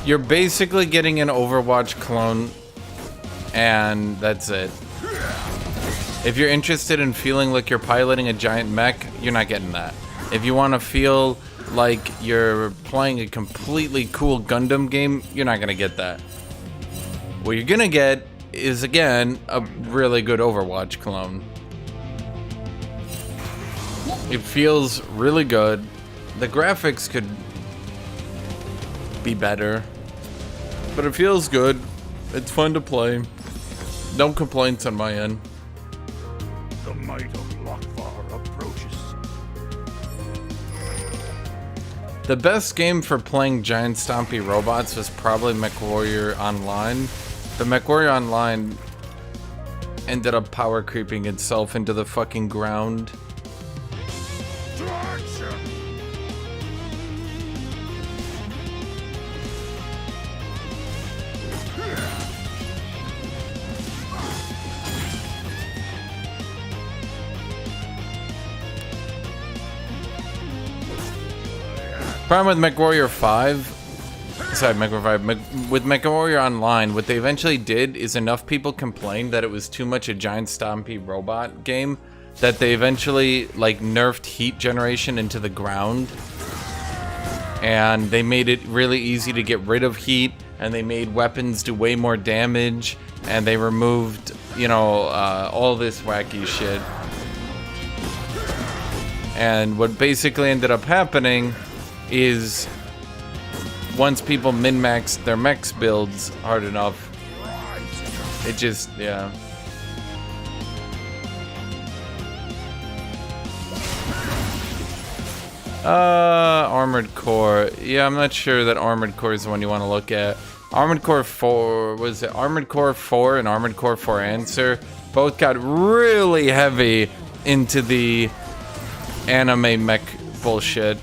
You're basically getting an Overwatch clone, and that's it. If you're interested in feeling like you're piloting a giant mech, you're not getting that. If you want to feel like you're playing a completely cool Gundam game, you're not going to get that. What you're going to get is, again, a really good Overwatch clone. It feels really good. The graphics could be better, but it feels good. It's fun to play. No complaints on my end. The might of Lokvar approaches. The best game for playing giant stompy robots was probably MechWarrior Online. The MechWarrior Online ended up power creeping itself into the fucking ground. To action! Problem with MechWarrior 5 Sorry, with MechWarrior Online, what they eventually did is enough people complained that it was too much a giant stompy robot game that they eventually like nerfed heat generation into the ground, and they made it really easy to get rid of heat, and they made weapons do way more damage, and they removed, you know, all this wacky shit. And what basically ended up happening is once people min-max their mechs builds hard enough, it just, yeah. Armored Core. Yeah, I'm not sure that Armored Core is the one you want to look at. Armored Core 4, was it Armored Core 4 and Armored Core 4 Answer? Both got really heavy into the anime mech bullshit.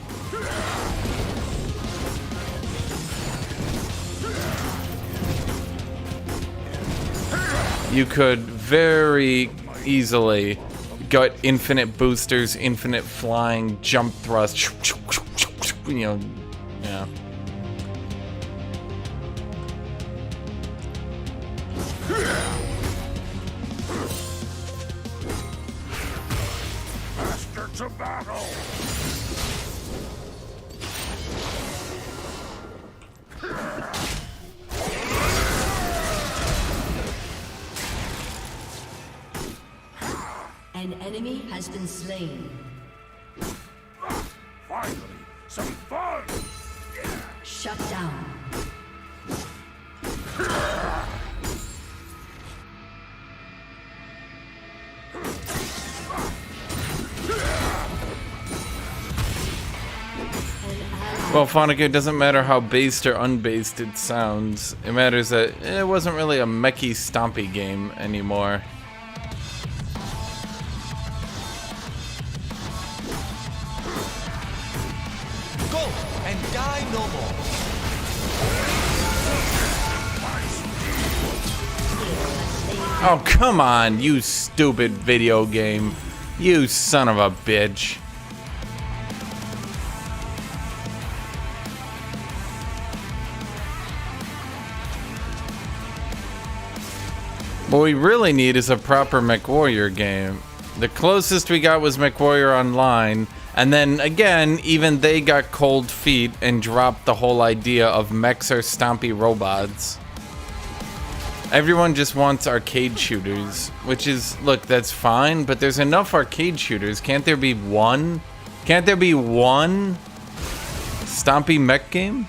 You could very easily get infinite boosters, infinite flying, jump thrust, you know, yeah. Faster to battle! An enemy has been slain. Finally, some fun! Shut down. Well, Fonica, it doesn't matter how based or unbased it sounds. It matters that it wasn't really a mechy stompy game anymore. Go and die no more. Oh, come on, you stupid video game. You son of a bitch. What we really need is a proper MechWarrior game. The closest we got was MechWarrior Online, and then again, even they got cold feet and dropped the whole idea of mechs are stompy robots. Everyone just wants arcade shooters, which is, look, that's fine, but there's enough arcade shooters. Can't there be one? Can't there be one stompy mech game?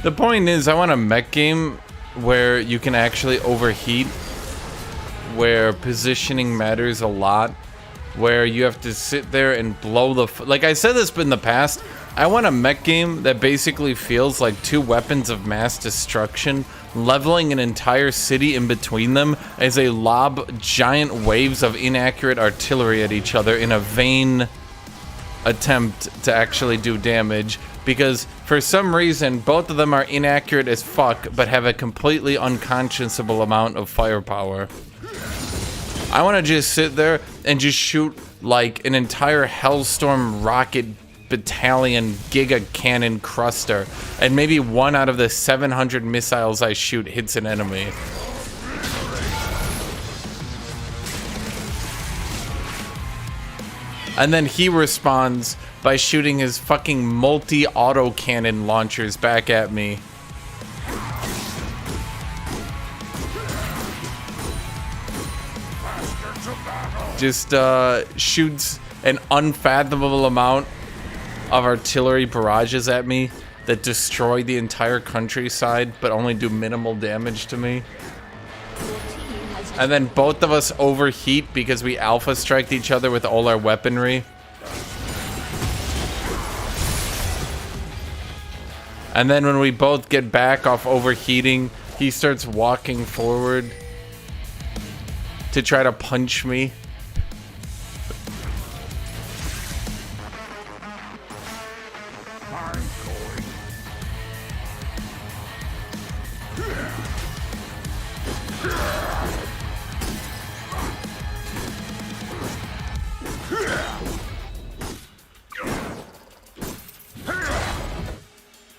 The point is, I want a mech game where you can actually overheat, where positioning matters a lot, where you have to sit there and blow the like I said this in the past, I want a mech game that basically feels like two weapons of mass destruction leveling an entire city in between them as they lob giant waves of inaccurate artillery at each other in a vain attempt to actually do damage, because for some reason both of them are inaccurate as fuck but have a completely unconscionable amount of firepower. I want to just sit there and just shoot like an entire Hellstorm rocket battalion giga cannon cruster, and maybe one out of the 700 missiles I shoot hits an enemy. And then he responds by shooting his fucking multi-auto cannon launchers back at me. Just shoots an unfathomable amount of artillery barrages at me that destroy the entire countryside but only do minimal damage to me. And then both of us overheat because we alpha striked each other with all our weaponry. And then when we both get back off overheating, he starts walking forward to try to punch me.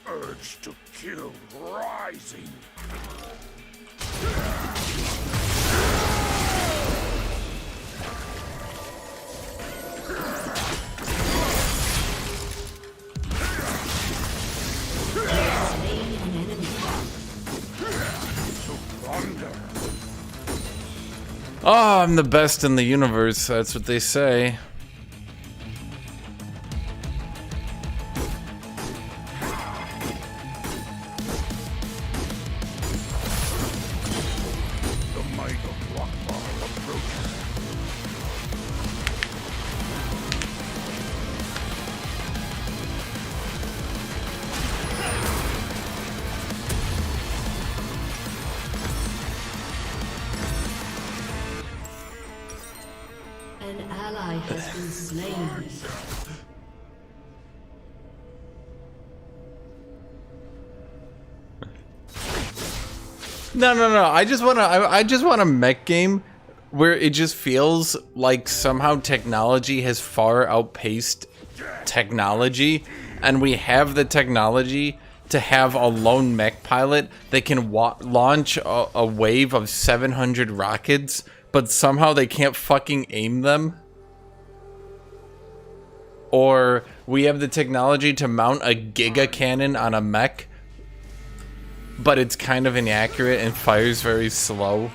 Urge to kill rising. Oh, I'm the best in the universe. That's what they say. The might of Rockbar approaches. An ally has been slain. No. I just want a mech game where it just feels like somehow technology has far outpaced technology, and we have the technology to have a lone mech pilot that can launch a wave of 700 rockets, but somehow they can't fucking aim them. Or we have the technology to mount a giga cannon on a mech, but it's kind of inaccurate and fires very slow.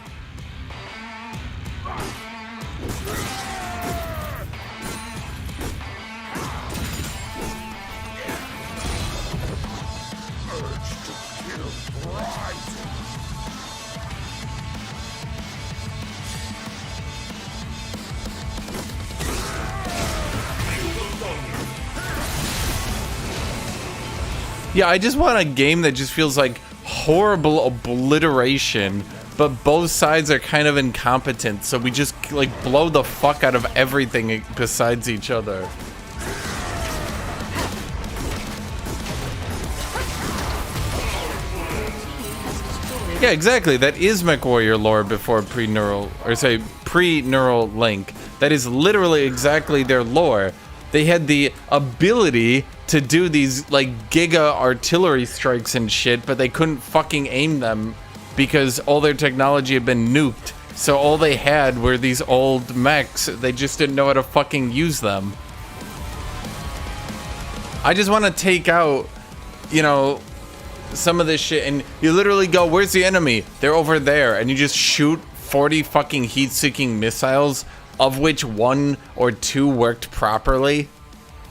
Yeah, I just want a game that just feels like horrible obliteration, but both sides are kind of incompetent, so we just like blow the fuck out of everything besides each other. Yeah, exactly. That is MechWarrior lore before pre-neural, or say pre-neural link. That is literally exactly their lore. They had the ability to do these like giga artillery strikes and shit, but they couldn't fucking aim them because all their technology had been nuked. So all they had were these old mechs. They just didn't know how to fucking use them. I just want to take out, you know, some of this shit, and you literally go, where's the enemy? They're over there, and you just shoot 40 fucking heat-seeking missiles, of which 1 or 2 worked properly.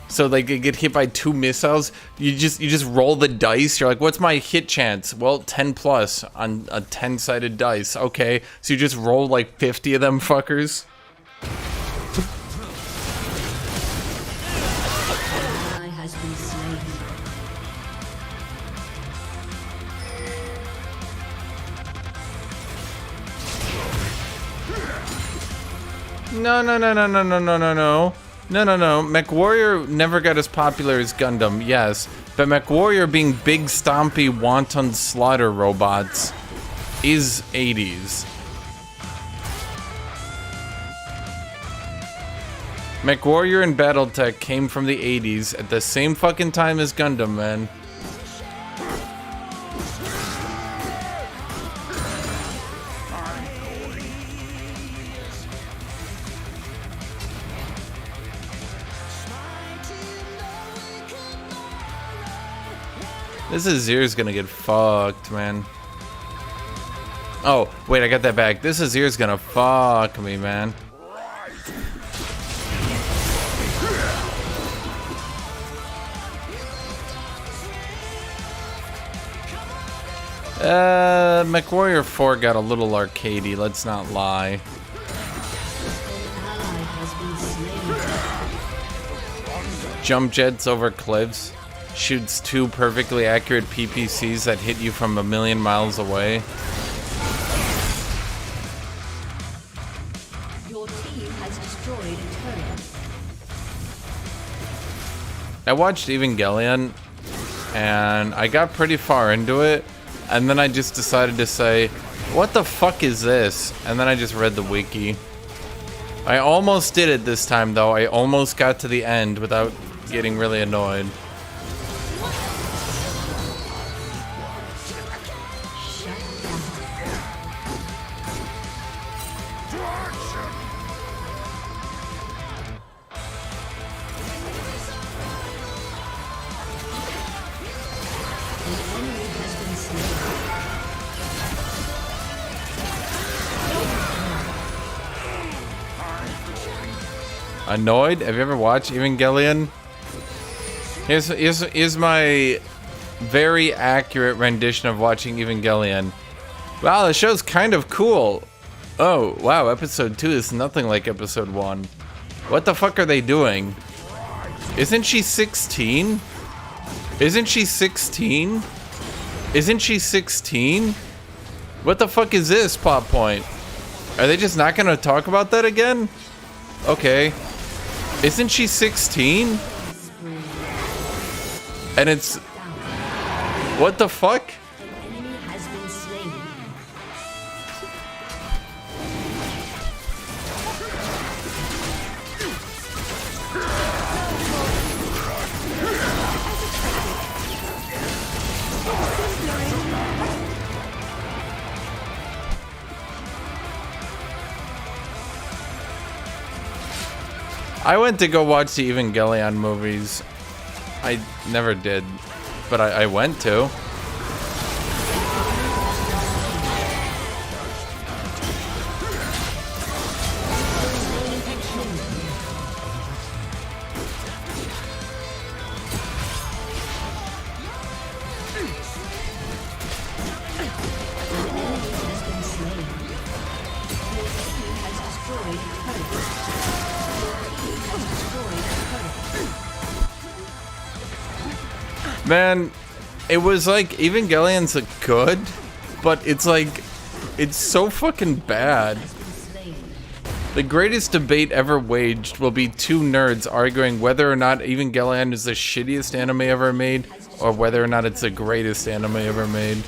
So like they get hit by 2 missiles. You just roll the dice. You're like, what's my hit chance? Well, 10 plus on a 10-sided dice. Okay, so you just roll like 50 of them fuckers. Ally has been slain. No. MechWarrior never got as popular as Gundam, yes. But MechWarrior being big, stompy, wanton slaughter robots is 80s. MechWarrior and Battletech came from the 80s at the same fucking time as Gundam, man. This Azir's gonna get fucked, man. Oh, wait, I got that back. This Azir's gonna fuck me, man. MechWarrior 4 got a little arcadey, let's not lie. Ally has been slain. Jump jets over cliffs. Shoots 2 perfectly accurate PPCs that hit you from a million miles away. Your team has destroyed a turret. I watched Evangelion and I got pretty far into it, and then I just decided to say, what the fuck is this? And then I just read the wiki. I almost did it this time though. I almost got to the end without getting really annoyed. Annoyed? Have you ever watched Evangelion? Here's my very accurate rendition of watching Evangelion. Wow, the show's kind of cool. Oh, wow, episode 2 is nothing like episode 1. What the fuck are they doing? Isn't she 16? Isn't she 16? Isn't she 16? What the fuck is this, Pop Point? Are they just not gonna talk about that again? Okay. Isn't she 16? And it's... What the fuck? An enemy has been slain. I went to go watch the Evangelion movies. I never did, but I went to. Man, it was like Evangelion's good, but it's like, it's so fucking bad. The greatest debate ever waged will be 2 nerds arguing whether or not Evangelion is the shittiest anime ever made, or whether or not it's the greatest anime ever made.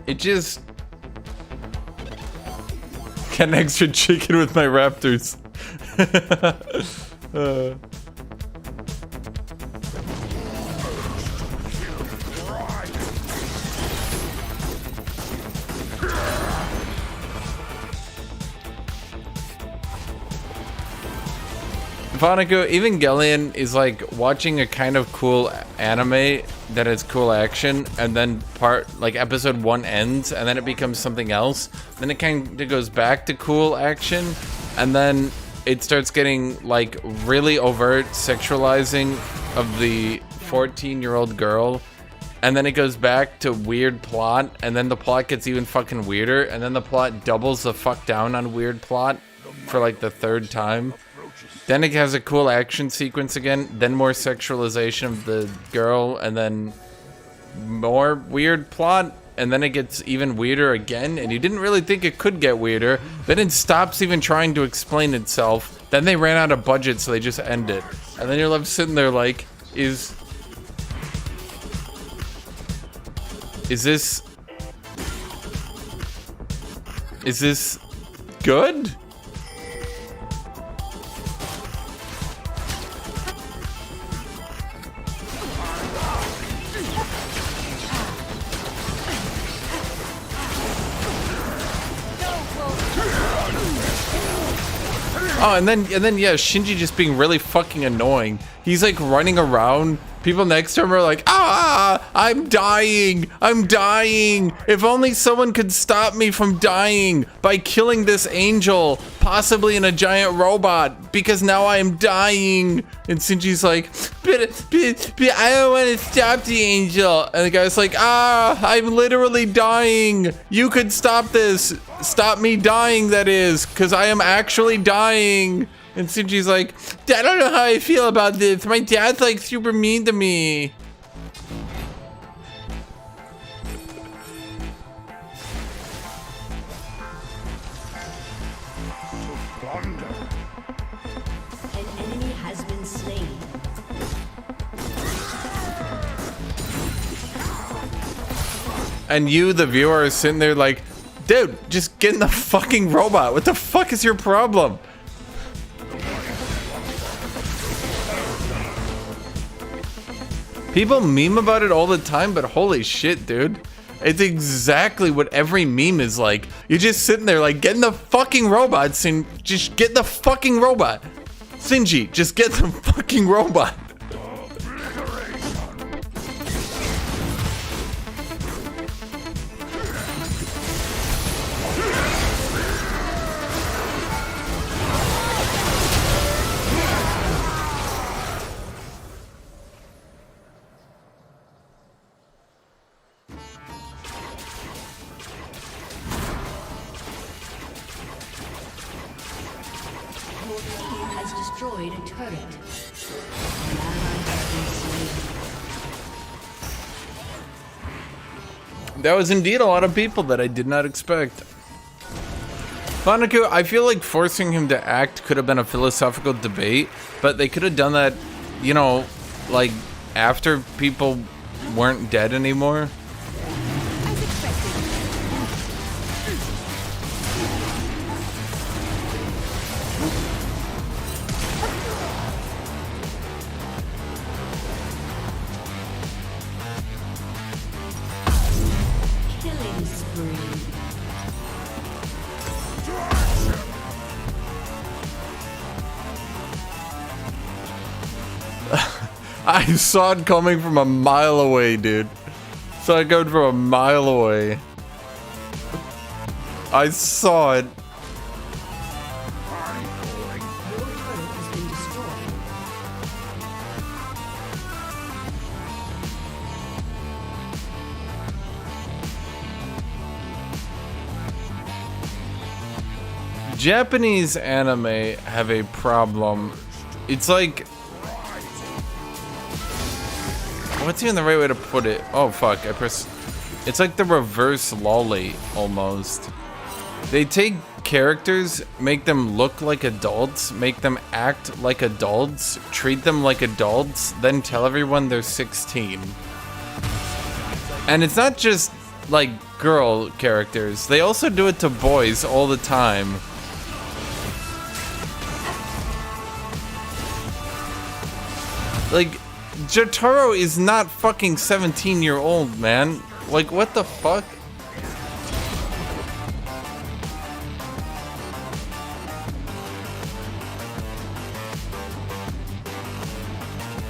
It just... Get an extra chicken with my raptors. Vonico, Evangelion is like watching a kind of cool anime that has cool action, and then like episode 1 ends, and then it becomes something else. Then it kind of goes back to cool action, and then it starts getting like really overt sexualizing of the 14-year-old girl, and then it goes back to weird plot, and then the plot gets even fucking weirder, and then the plot doubles the fuck down on weird plot for like the 3rd time. Then it has a cool action sequence again, then more sexualization of the girl, and then more weird plot, and then it gets even weirder again, and you didn't really think it could get weirder. Then it stops even trying to explain itself. Then they ran out of budget, so they just end it. And then you're left sitting there like, is this good? Oh, and then yeah, Shinji just being really fucking annoying. He's like running around. People next to him are like, ah, I'm dying. I'm dying. If only someone could stop me from dying by killing this angel, possibly in a giant robot, because now I am dying. And Shinji's like, but I don't want to stop the angel. And the guy's like, I'm literally dying. You could stop this. Stop me dying, that is, because I am actually dying. And Shinji's like, I don't know how I feel about this. My dad's like super mean to me. Plunder. An enemy has been slain. And you, the viewer, are sitting there like, dude, just get in the fucking robot. What the fuck is your problem? People meme about it all the time, but holy shit, dude. It's exactly what every meme is like. You're just sitting there like, get in the fucking robot, just get the fucking robot. Shinji, just get the fucking robot. Your team has destroyed a turret. An ally has been slain. That was indeed a lot of people that I did not expect. Monaco, I feel like forcing him to act could have been a philosophical debate, but they could have done that, you know, like after people weren't dead anymore. As expected. Killing spree. I saw it coming from a mile away, dude. Saw it going from a mile away. I saw it. Your turret has been destroyed. Japanese anime have a problem. It's like, what's even the right way to put it? Oh fuck, I press. It's like the reverse lolly almost. They take characters, make them look like adults, make them act like adults, treat them like adults, then tell everyone they're 16. And it's not just like girl characters, they also do it to boys all the time. Like, Jotaro is not fucking 17-year-old, man. Like, what the fuck?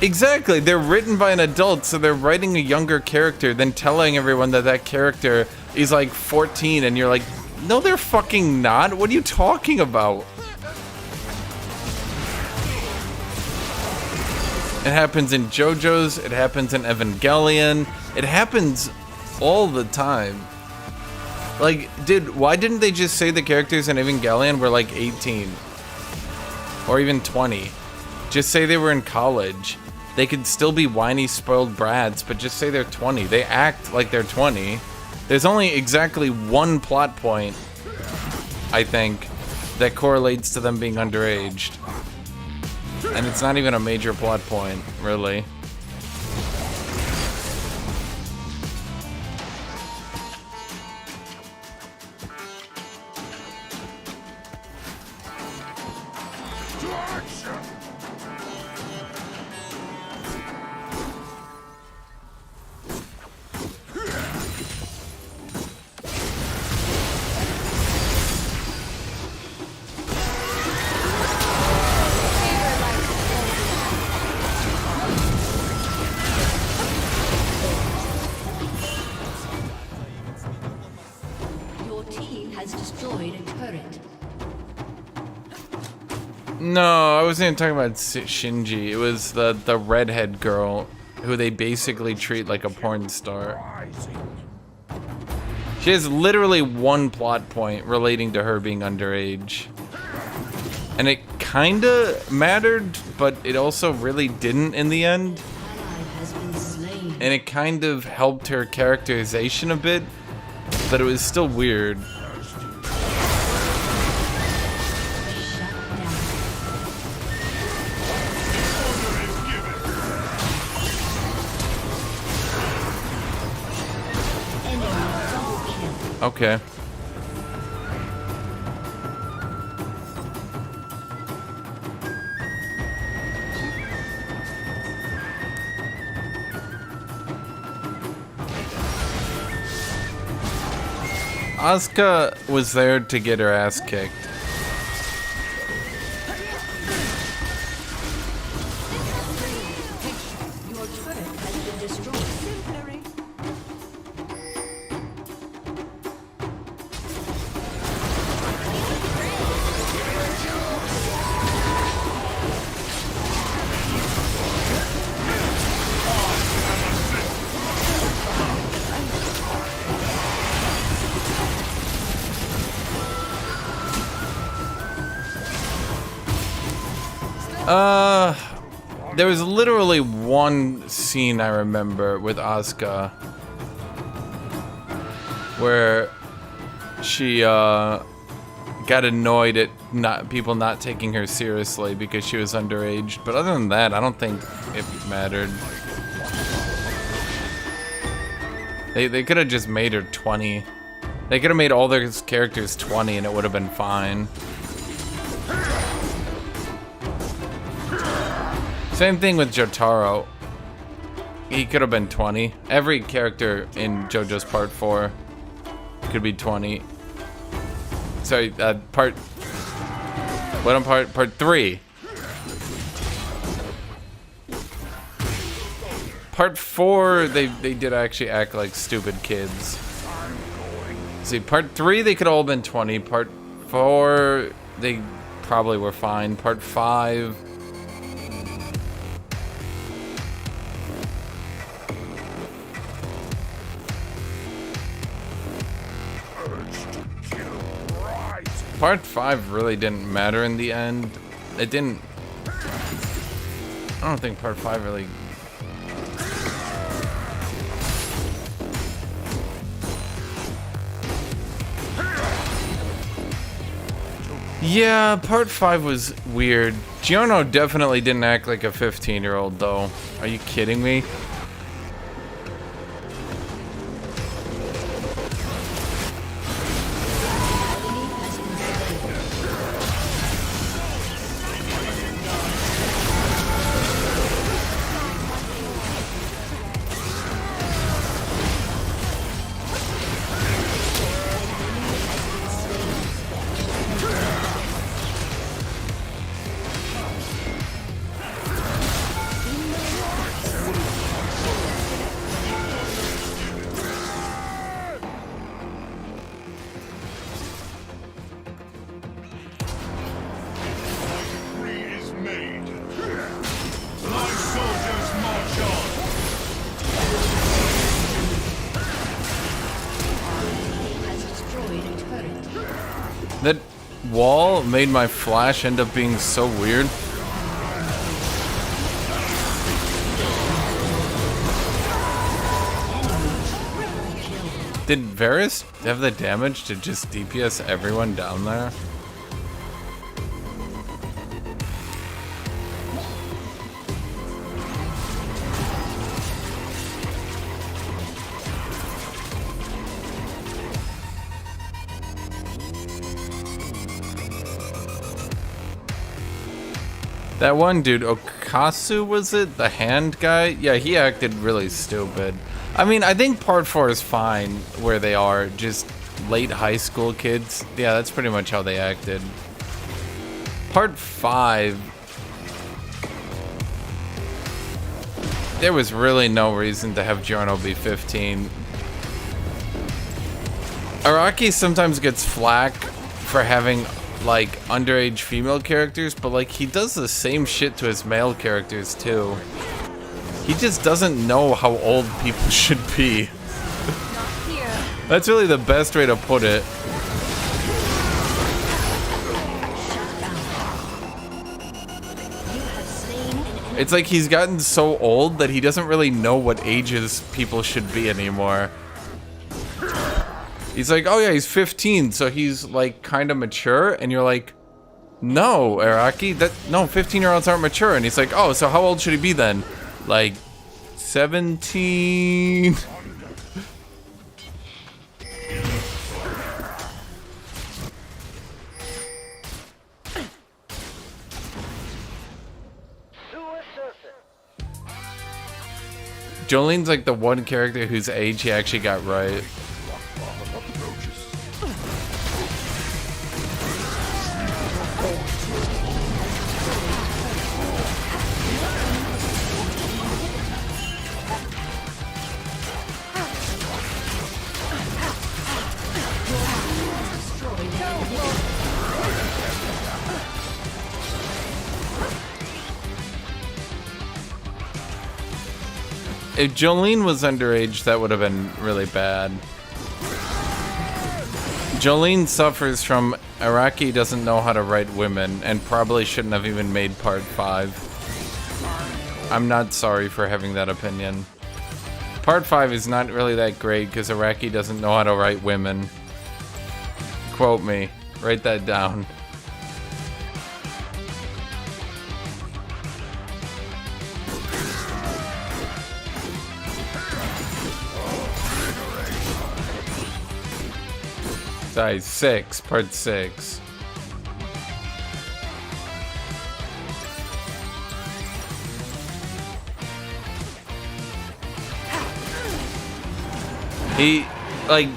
Exactly, they're written by an adult, so they're writing a younger character, then telling everyone that that character is like 14, and you're like, no, they're fucking not. What are you talking about? It happens in JoJo's, it happens in Evangelion, it happens all the time. Like, dude, why didn't they just say the characters in Evangelion were like 18? Or even 20? Just say they were in college. They could still be whiny, spoiled brats, but just say they're 20. They act like they're 20. There's only exactly one plot point, I think, that correlates to them being underaged. And it's not even a major plot point, really. To action! turret. No, I wasn't even talking about Shinji. It was the redhead girl who they basically treat like a porn star. She has literally one plot point relating to her being underage. And it kinda mattered, but it also really didn't in the end. Has been slain. And it kind of helped her characterization a bit, but it was still weird. Okay. Asuka was there to get her ass kicked. Your turret has been destroyed. There was literally one scene I remember with Asuka where she got annoyed at people not taking her seriously because she was underage. But other than that, I don't think it mattered. They could have just made her 20. They could have made all their characters 20 and it would have been fine. Same thing with Jotaro. He could have been 20. Every character in JoJo's Part 4 could be 20. Sorry, Part 3. Part 4, they did actually act like stupid kids. See, Part 3, they could all been 20. Part 4, they probably were fine. Part 5... Part 5 really didn't matter in the end. It didn't... I don't think Part 5 really... Yeah, Part 5 was weird. Giorno definitely didn't act like a 15-year-old, though. Are you kidding me? That wall made my flash end up being so weird. Did Varus have the damage to just DPS everyone down there? That one dude, Okasu, was it? The hand guy? Yeah, he acted really stupid. I mean, I think Part 4 is fine where they are, just late high school kids. Yeah, that's pretty much how they acted. Part 5... there was really no reason to have Giorno be 15. Araki sometimes gets flack for having like underage female characters, but like he does the same shit to his male characters too. He just doesn't know how old people should be. That's really the best way to put it. It's like he's gotten so old that he doesn't really know what ages people should be anymore. He's like, oh yeah, he's 15, so he's like kind of mature, and you're like, no, Araki, no, 15-year-olds aren't mature. And he's like, oh, so how old should he be then? Like 17. Jolene's like the one character whose age he actually got right. If Jolene was underage, that would have been really bad. Jolene suffers from Araki doesn't know how to write women and probably shouldn't have even made part 5. I'm not sorry for having that opinion. Part 5 is not really that great because Araki doesn't know how to write women. Quote me. Write that down. Size 6, part 6. He, like,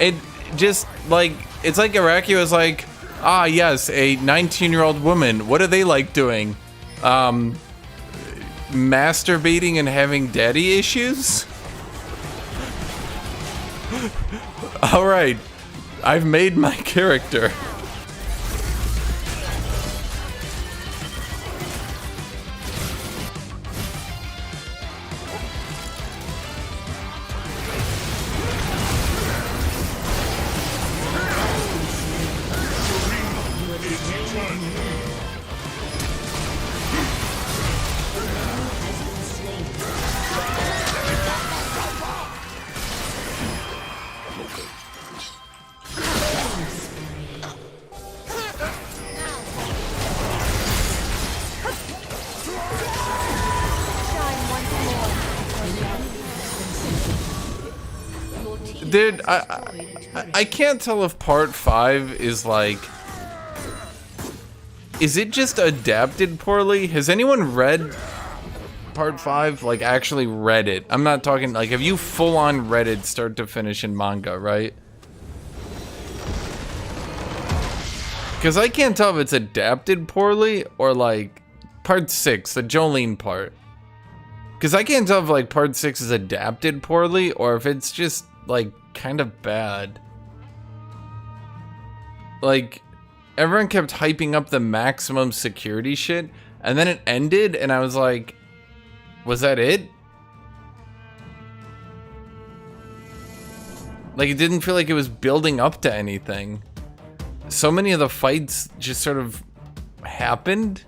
it just, like, it's like Araki was like, ah, yes, a 19-year-old woman. What do they like doing? Masturbating and having daddy issues? Alright, I've made my character. Dude, I can't tell if part 5 is like... Is it just adapted poorly? Has anyone read part 5? Like, actually read it? I'm not talking, like, have you full-on read it start to finish in manga, right? Because I can't tell if it's adapted poorly or, like, part 6, the Jolene part. Because I can't tell if, like, part 6 is adapted poorly or if it's just... like, kind of bad. Like, everyone kept hyping up the maximum security shit, and then it ended, and I was like, was that it? Like, it didn't feel like it was building up to anything. So many of the fights just sort of happened.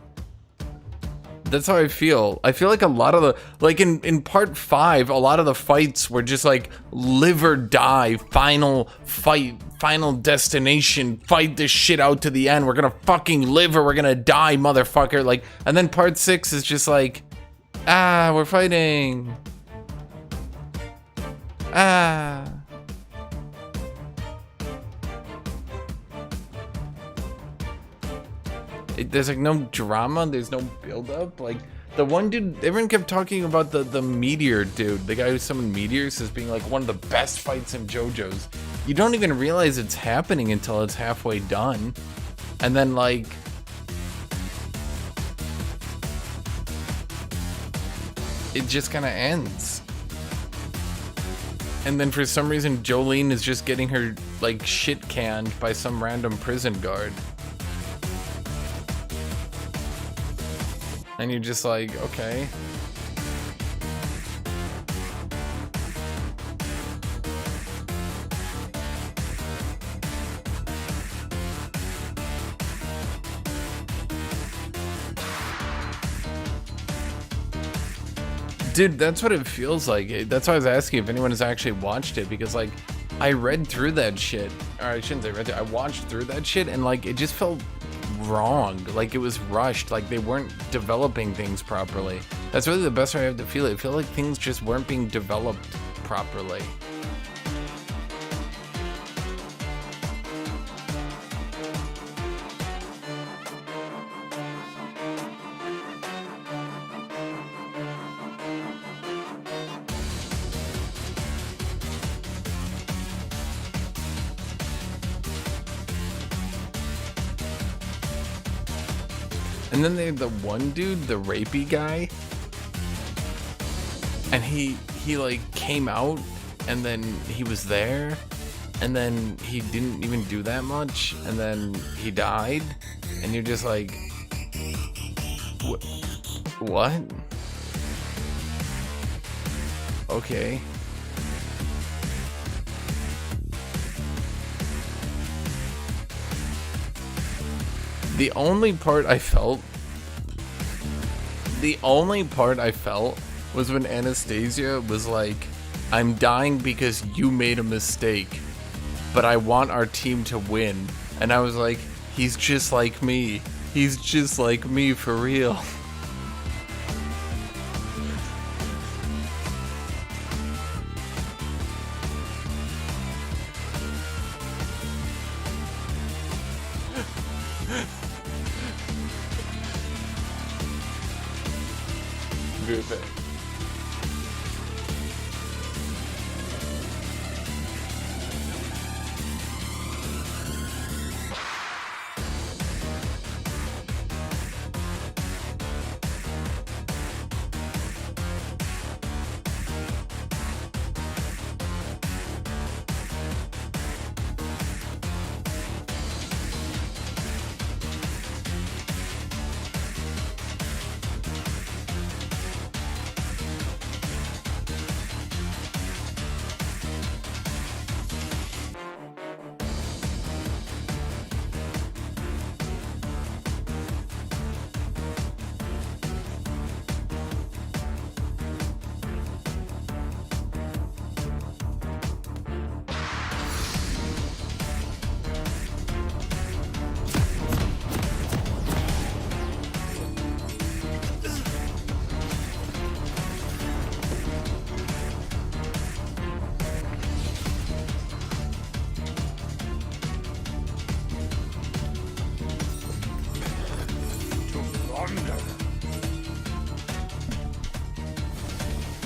That's how I feel. I feel like a lot of the, like in part 5, a lot of the fights were just like live or die, final fight, final destination, fight this shit out to the end. We're gonna fucking live or we're gonna die, motherfucker. Like, and then part 6 is just like, ah, we're fighting. Ah. There's like no drama, there's no build up. Like the one dude, everyone kept talking about the meteor dude, the guy who summoned meteors as being like one of the best fights in JoJo's. You don't even realize it's happening until it's halfway done. And then like it just kind of ends. And then for some reason, Jolene is just getting her, like, shit canned by some random prison guard. And you're just like, okay. Dude, that's what it feels like. That's why I was asking if anyone has actually watched it, because like I read through that shit, or I shouldn't say read through, I watched through that shit, and like it just felt wrong. Like it was rushed. Like they weren't developing things properly. That's really the best way I have to feel it. I feel like things just weren't being developed properly. And then they had the one dude, the rapey guy, and he like came out, and then he was there, and then he didn't even do that much, and then he died, and you're just like, what? Okay. The only part I felt was when Anastasia was like, I'm dying because you made a mistake, but I want our team to win. And I was like, he's just like me. He's just like me for real. Good thing.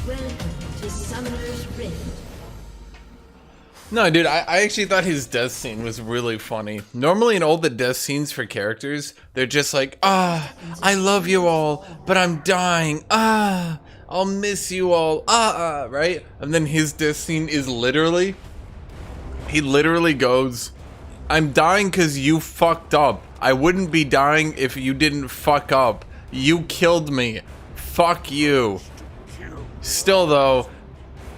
Welcome to Summoner's Rift. No, dude, I actually thought his death scene was really funny. Normally in all the death scenes for characters, they're just like, I love you all, but I'm dying. I'll miss you all. Right? And then his death scene is literally, he literally goes, I'm dying because you fucked up. I wouldn't be dying if you didn't fuck up. You killed me. Fuck you. Still though,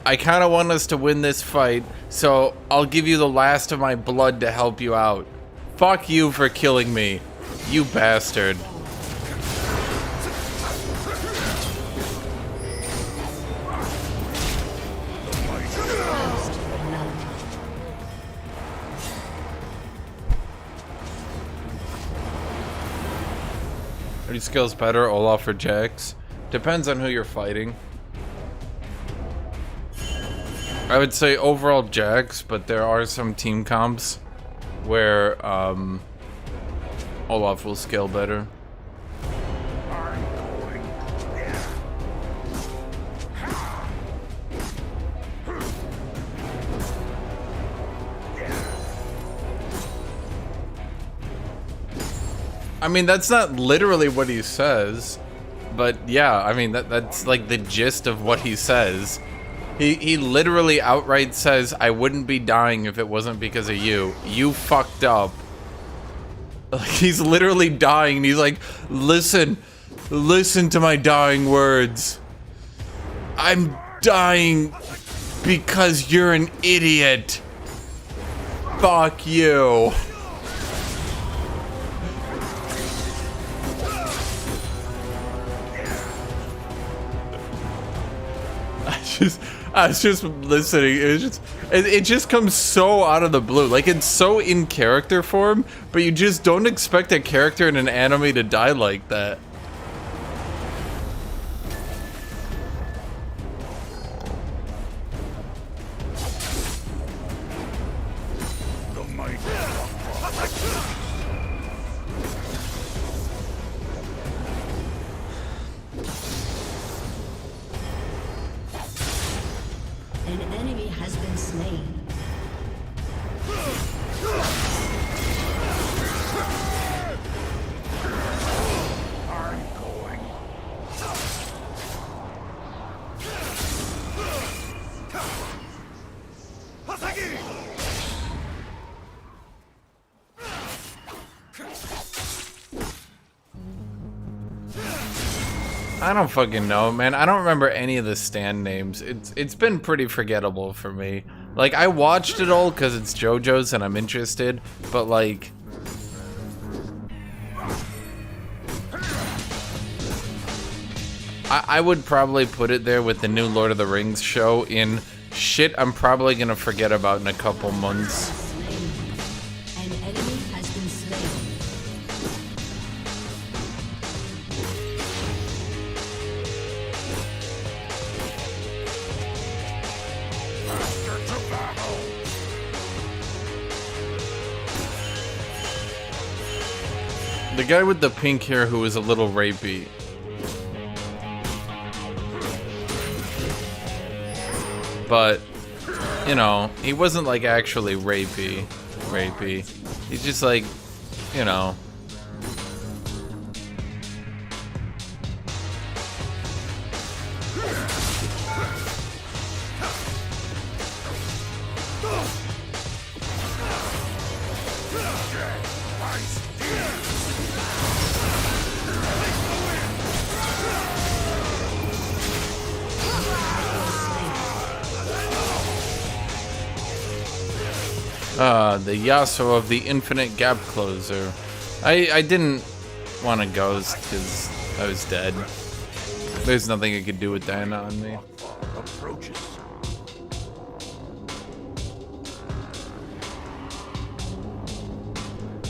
I kind of want us to win this fight, so I'll give you the last of my blood to help you out. Fuck you for killing me, you bastard. Are your skills better, Olaf or Jax? Depends on who you're fighting. I would say overall Jax, but there are some team comps where Olaf will scale better. I mean, that's not literally what he says, but yeah, I mean, that's like the gist of what he says. He literally outright says, I wouldn't be dying if it wasn't because of you. You fucked up. Like, he's literally dying, and he's like, listen to my dying words. I'm dying because you're an idiot. Fuck you. I was just listening. It just comes so out of the blue. Like, it's so in character form, but you just don't expect a character in an anime to die like that. The mighty An enemy has been slain. I'm going. I don't fucking know, man. I don't remember any of the stand names. It's been pretty forgettable for me. Like, I watched it all because it's JoJo's and I'm interested, but like, I would probably put it there with the new Lord of the Rings show in shit I'm probably gonna forget about in a couple months. An enemy has been slain. Faster to battle. The guy with the pink hair who was a little rapey. But, you know, he wasn't like actually rapey. He's just like, you know. The Yasuo of the Infinite Gap Closer. I didn't want to ghost because I was dead. There's nothing I could do with Diana on me. Approaches.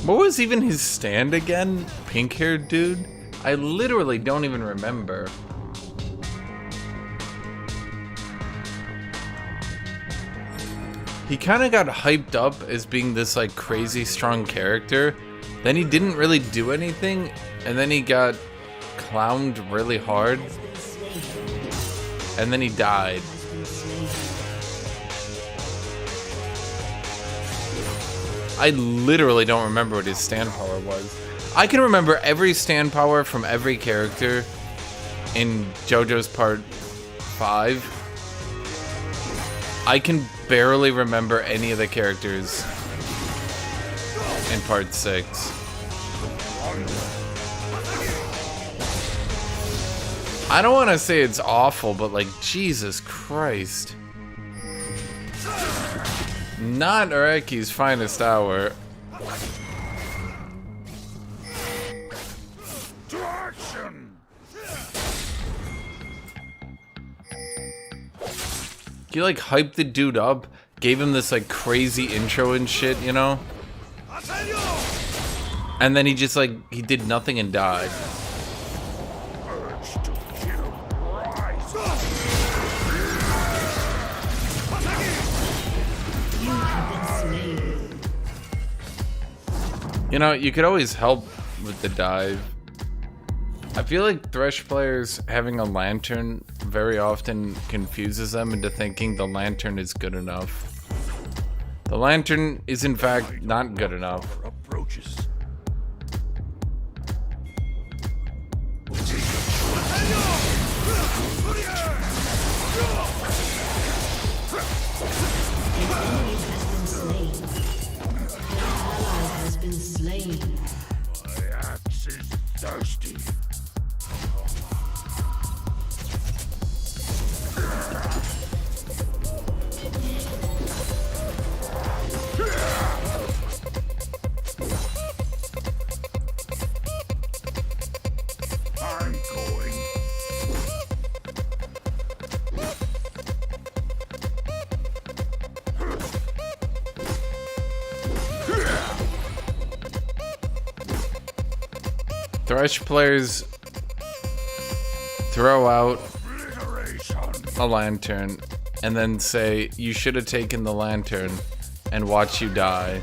What was even his stand again? Pink-haired dude? I literally don't even remember. He kind of got hyped up as being this like crazy strong character. Then he didn't really do anything, and then he got clowned really hard. And then he died. I literally don't remember what his stand power was. I can remember every stand power from every character in JoJo's Part 5. I can barely remember any of the characters in Part 6. I don't want to say it's awful, but like, Jesus Christ. Not Araki's finest hour. To action. He like hyped the dude up, gave him this like crazy intro and shit, you know? And then he just like, he did nothing and died. Urge to kill. Rise. You have been slain. You know, you could always help with the dive. I feel like Thresh players having a lantern very often confuses them into thinking the lantern is good enough. The lantern is in fact not good enough. Approaches. been slain. My axe is thirsty. I'm going. Thresh players throw out Obliteration. a lantern and then say, you should have taken the lantern, and watch you die.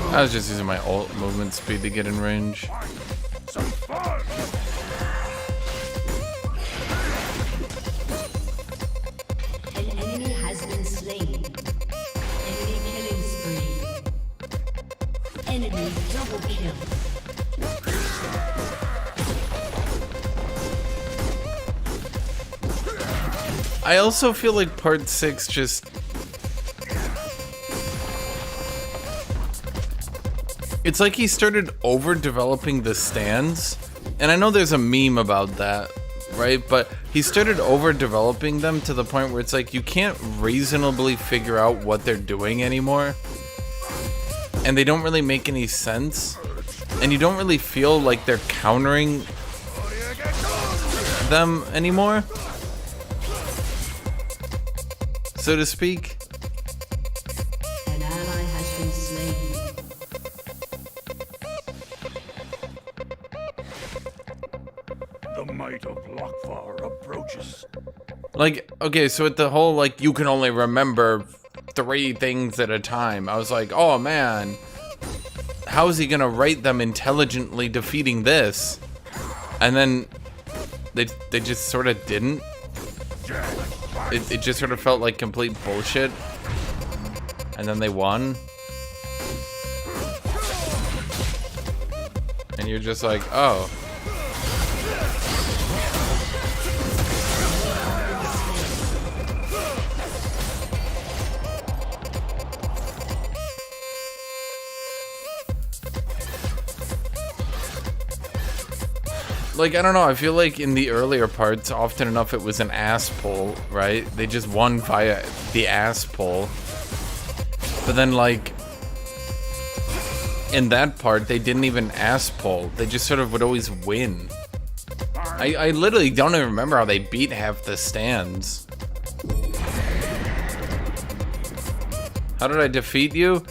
I was just using my ult movement speed to get in range. Some fun. An enemy has been slain. Enemy killing spree. Enemy double kill. I also feel like part 6 just... It's like he started overdeveloping the stands. And I know there's a meme about that, right? But he started overdeveloping them to the point where it's like you can't reasonably figure out what they're doing anymore. And they don't really make any sense. And you don't really feel like they're countering them anymore, so to speak. An ally has been slain. The might of Lokvar approaches. Like, okay, so at the whole, like, you can only remember 3 things at a time, I was like, oh man, how is he gonna write them intelligently defeating this? And then they just sort of didn't. It just sort of felt like complete bullshit. And then they won. And you're just like, oh. Like, I don't know, I feel like in the earlier parts, often enough it was an ass pull, right? They just won via the ass pull. But then, like, in that part, they didn't even ass pull. They just sort of would always win. I literally don't even remember how they beat half the stands. How did I defeat you?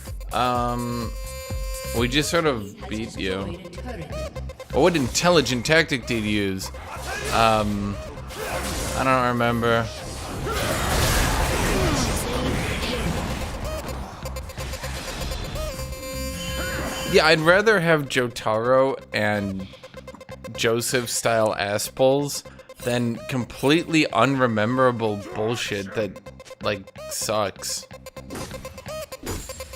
We just sort of beat you. Destroyed a turret. Well, what intelligent tactic did you use? I don't remember. Yeah, I'd rather have Jotaro and Joseph style ass pulls than completely unrememberable bullshit that, like, sucks.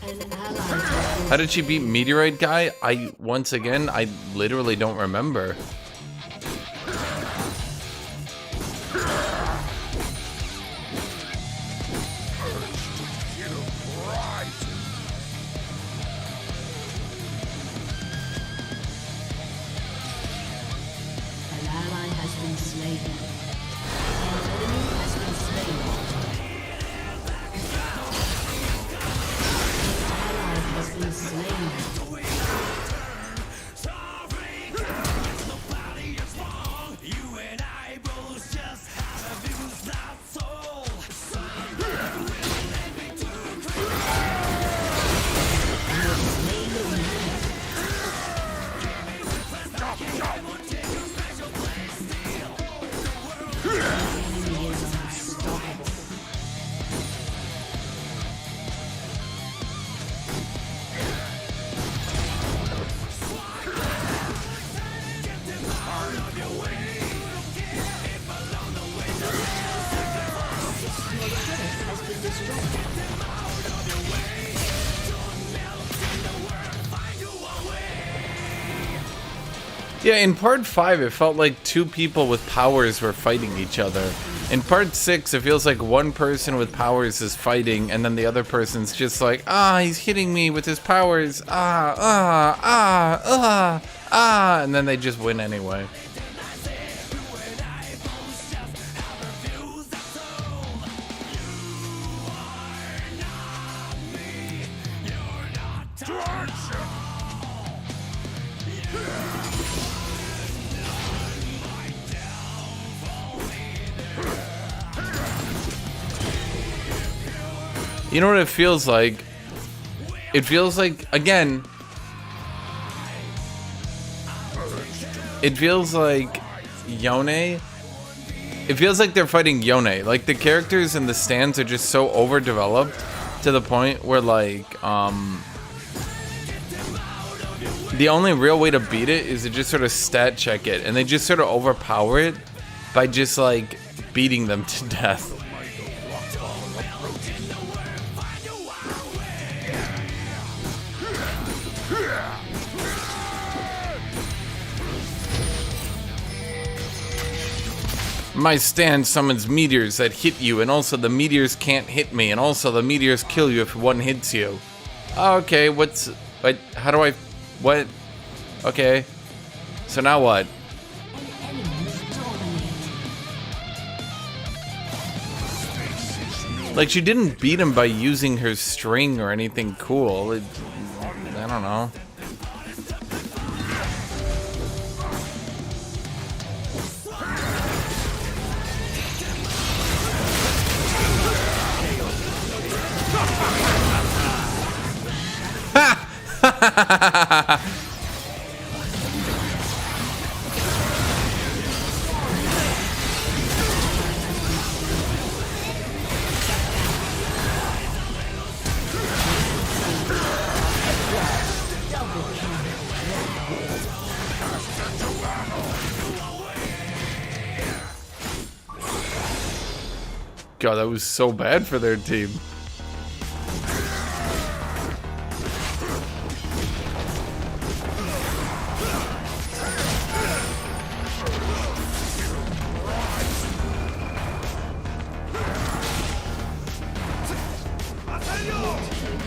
An ally has been How did she beat Meteorite Guy? Once again, I literally don't remember. An ally has been slain. An enemy has been slain. An ally has been slain. Enemy is unstoppable. Yeah, in part 5, it felt like two people with powers were fighting each other. In part 6, it feels like one person with powers is fighting, and then the other person's just like, he's hitting me with his powers, and then they just win anyway. You know what it feels like? It feels like, again, it feels like Yone. It feels like they're fighting Yone. Like, the characters and the stands are just so overdeveloped to the point where, like, the only real way to beat it is to just sort of stat check it. And they just sort of overpower it by just, like, beating them to death. My stand summons meteors that hit you, and also the meteors can't hit me, and also the meteors kill you if one hits you. Okay, how do I, what? Okay, so now what? Like, she didn't beat him by using her string or anything cool. I don't know. God, that was so bad for their team.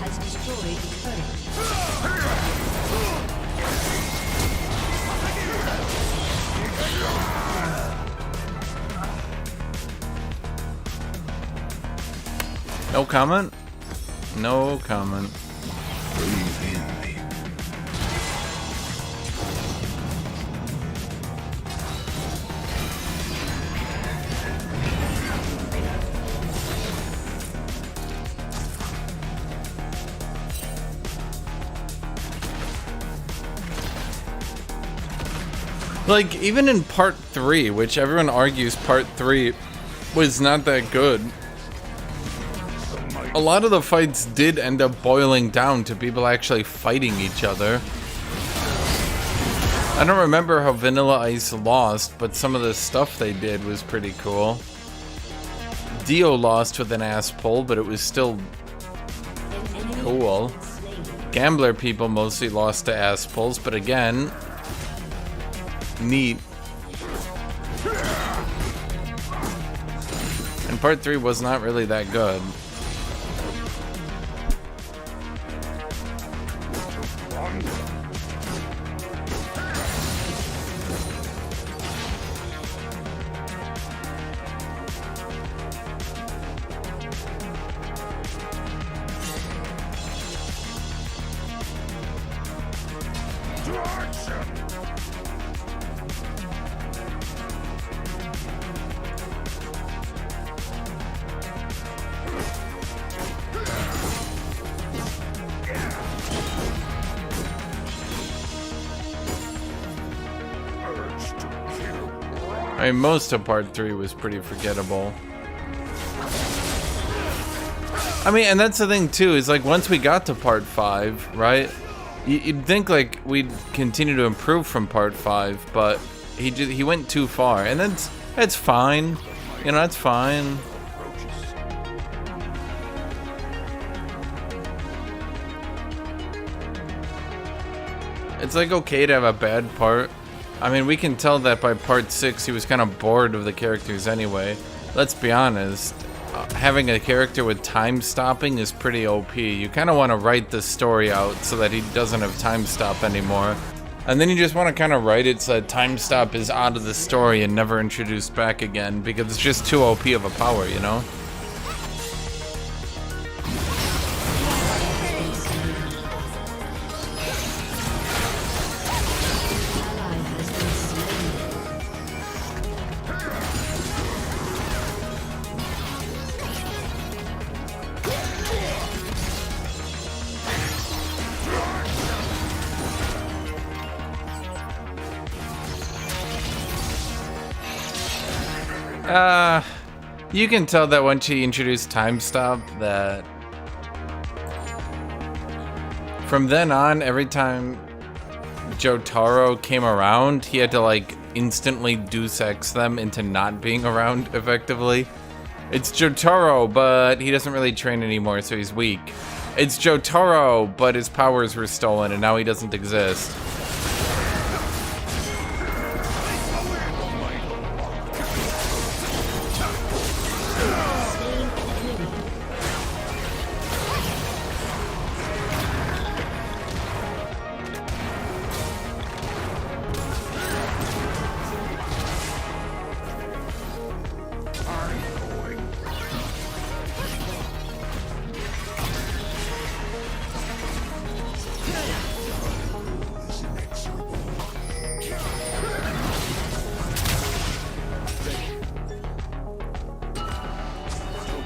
Has destroyed the turret. No comment? No comment. Like, even in part 3, which everyone argues part 3 was not that good, a lot of the fights did end up boiling down to people actually fighting each other. I don't remember how Vanilla Ice lost, but some of the stuff they did was pretty cool. Dio lost with an ass pull, but it was still cool. Gambler people mostly lost to ass pulls, but again, neat. And part 3 was not really that good. I mean, most of part 3 was pretty forgettable. I mean, and that's the thing too, is like once we got to part 5, right? You'd think like we'd continue to improve from part 5, but he went too far, and that's fine. You know, that's fine. It's like okay to have a bad part, I mean, we can tell that by part 6 he was kind of bored of the characters anyway. Let's be honest, having a character with time stopping is pretty OP. You kind of want to write the story out so that he doesn't have time stop anymore. And then you just want to kind of write it so that time stop is out of the story and never introduced back again, because it's just too OP of a power, you know? You can tell that when she introduced time stop that from then on, every time Jotaro came around, he had to like instantly Deus Ex them into not being around effectively. It's Jotaro, but he doesn't really train anymore, so he's weak. It's Jotaro, but his powers were stolen and now he doesn't exist.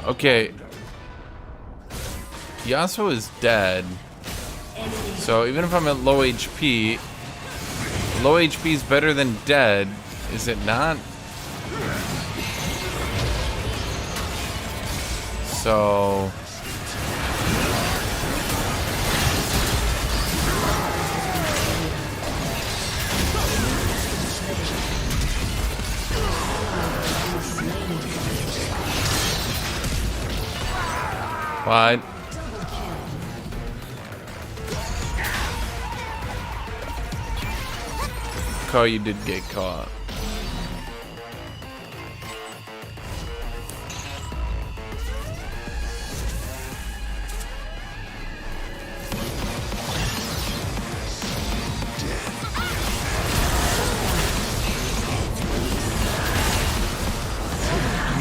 Okay, Yasuo is dead, so even if I'm at low HP is better than dead, is it not? So... What? Oh, you did get caught.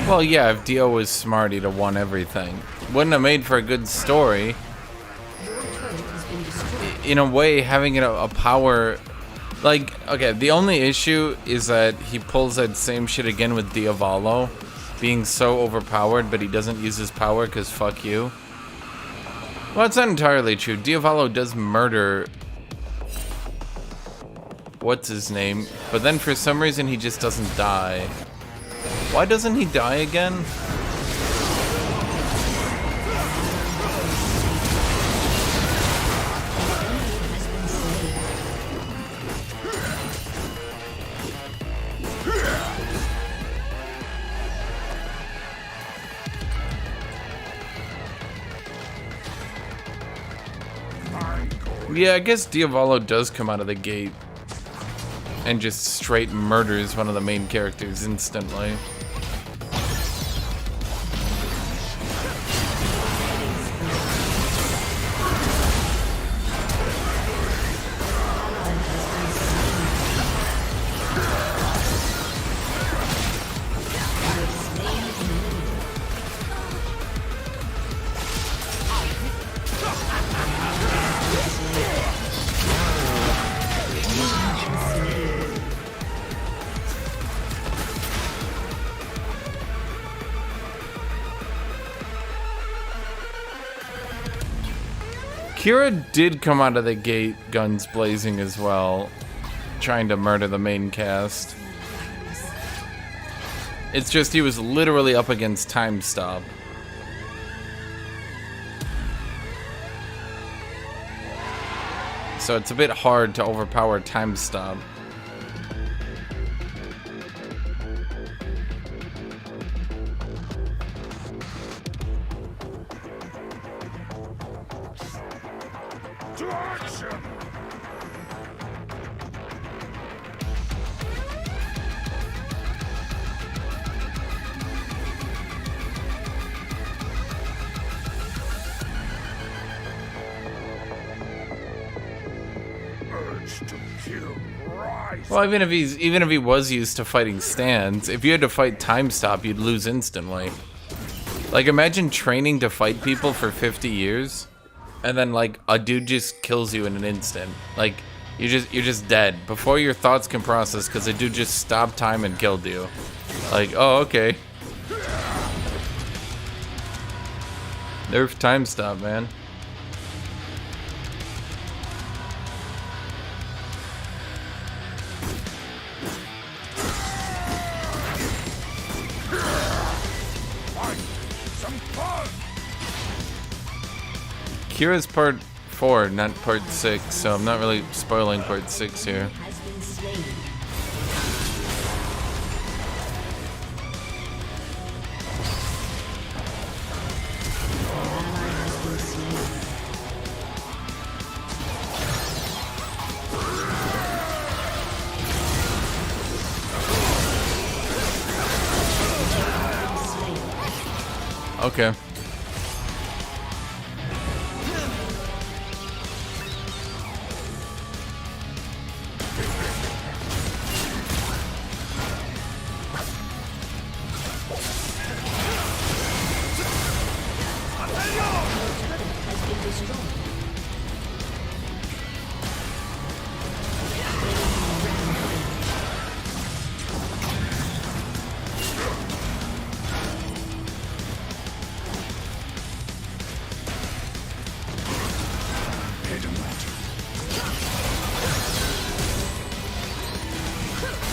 Well, yeah, if Dio was smart, he'd have won everything. Wouldn't have made for a good story. In a way, having a power... Like, okay, the only issue is that he pulls that same shit again with Diavolo. Being so overpowered, but he doesn't use his power because fuck you. Well, it's not entirely true. Diavolo does murder... What's his name? But then for some reason he just doesn't die. Why doesn't he die again? Yeah, I guess Diavolo does come out of the gate and just straight murders one of the main characters instantly. Kira did come out of the gate guns blazing as well, trying to murder the main cast. It's just he was literally up against time stop. So it's a bit hard to overpower time stop. Well, even if he was used to fighting stands, if you had to fight time stop, you'd lose instantly. Like, imagine training to fight people for 50 years, and then like a dude just kills you in an instant. Like, you're just dead before your thoughts can process because a dude just stopped time and killed you. Like, oh, okay. Nerf time stop, man. Kira's part 4, not part 6, so I'm not really spoiling part 6 here. Has been slain. An ally has been slain. Okay.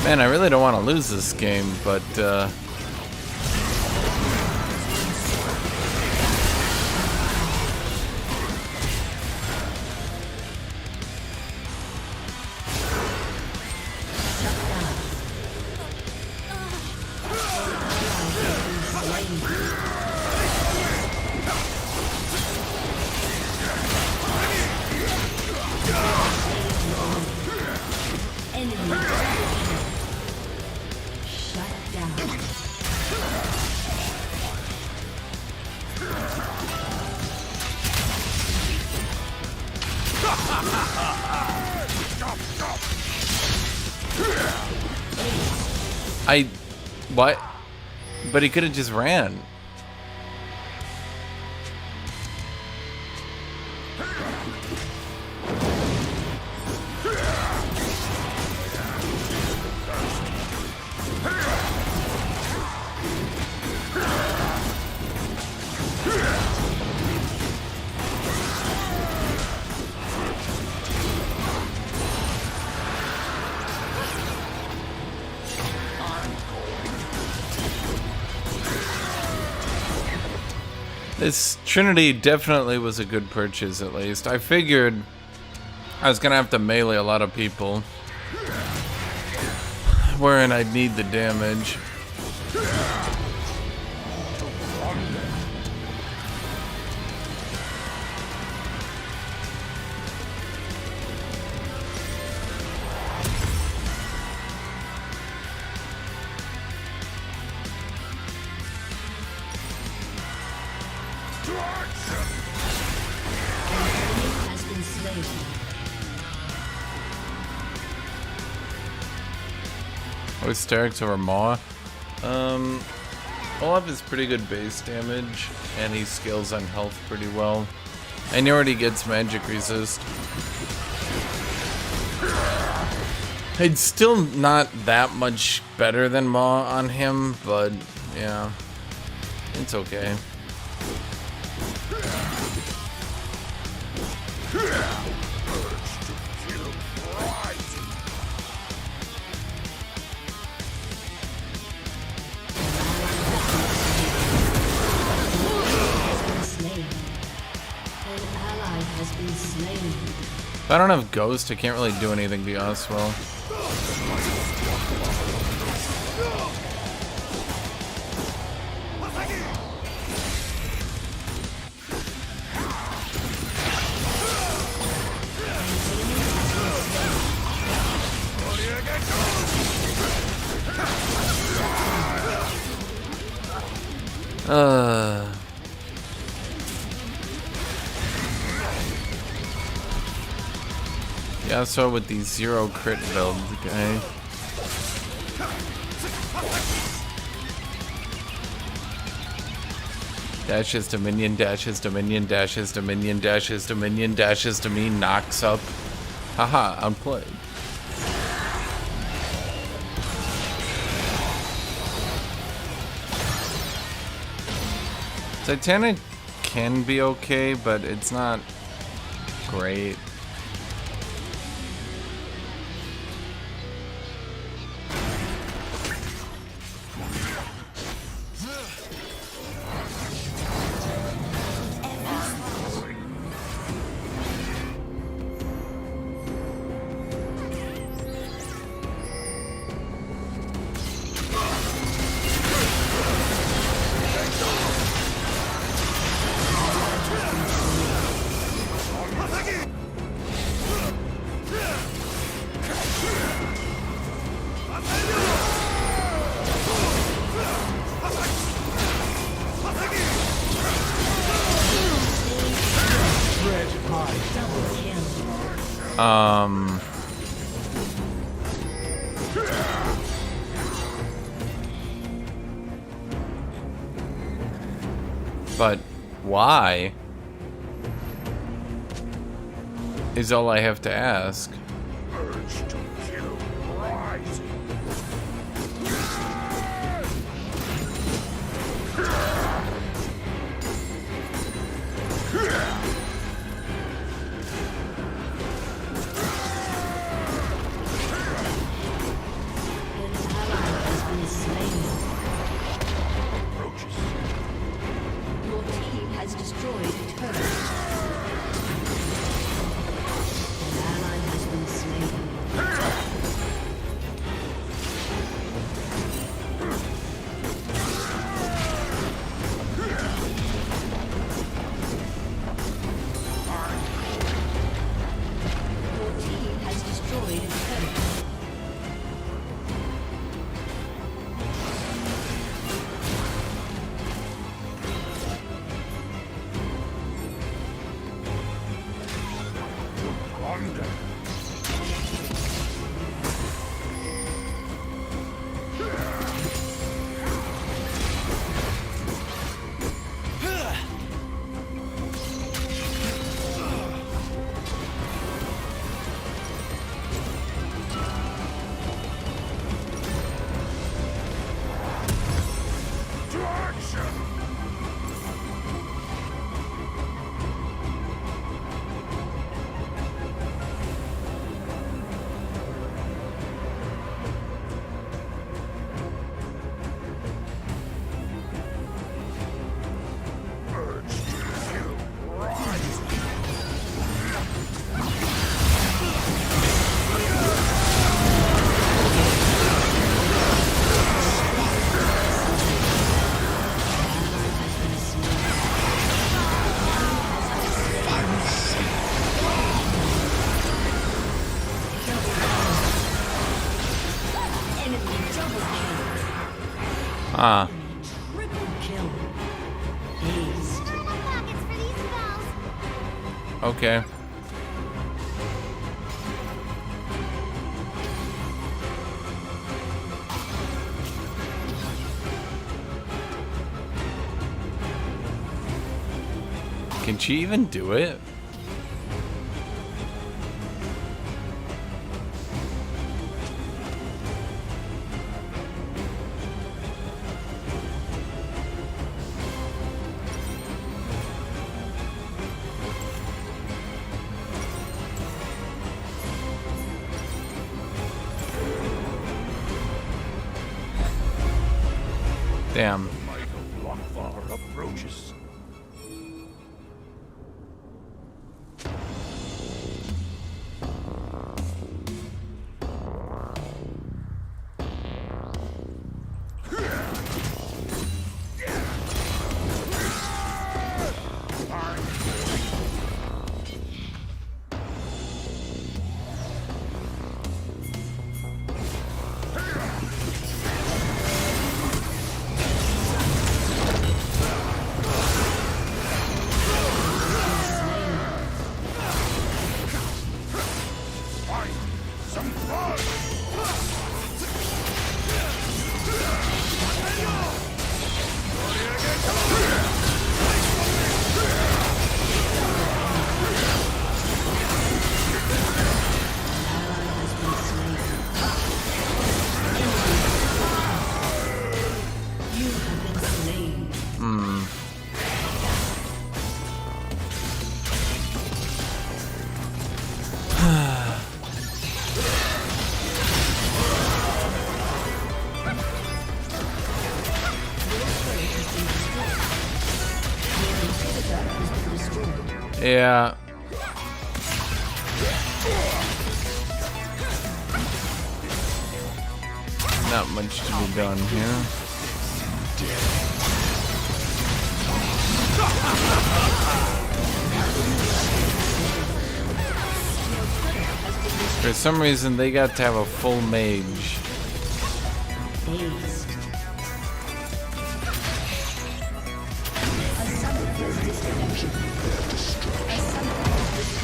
Man, I really don't want to lose this game, but what? But he could have just ran. This Trinity definitely was a good purchase, at least. I figured I was gonna have to melee a lot of people, wherein I'd need the damage. Has been slain. Hysterics over Maw. Olaf is pretty good base damage, and he scales on health pretty well. And he already gets magic resist. It's still not that much better than Maw on him, but yeah, it's okay. If I don't have Ghost, I can't really do anything to Oswell. Yasuo with the 0 crit build, okay? Dashes to minion, dashes to minion, dashes to minion, dashes to minion, dashes to me, knocks up. Haha, outplayed. Titanic can be okay, but it's not great. But why is all I have to ask. Urge to kill rising. Your team has destroyed a turret. An ally has been slain. Your team has destroyed a turret. Plunder. To action! Urge to kill rising. Enemy double kill. Ah, Triple kill. Aced. okay. Can she even do it? Damn. Might of Lockvar approaches. Yeah. Not much to be done here. For some reason, they got to have a full mage. Aced. A summoner has disconnected. A summoner has disconnected.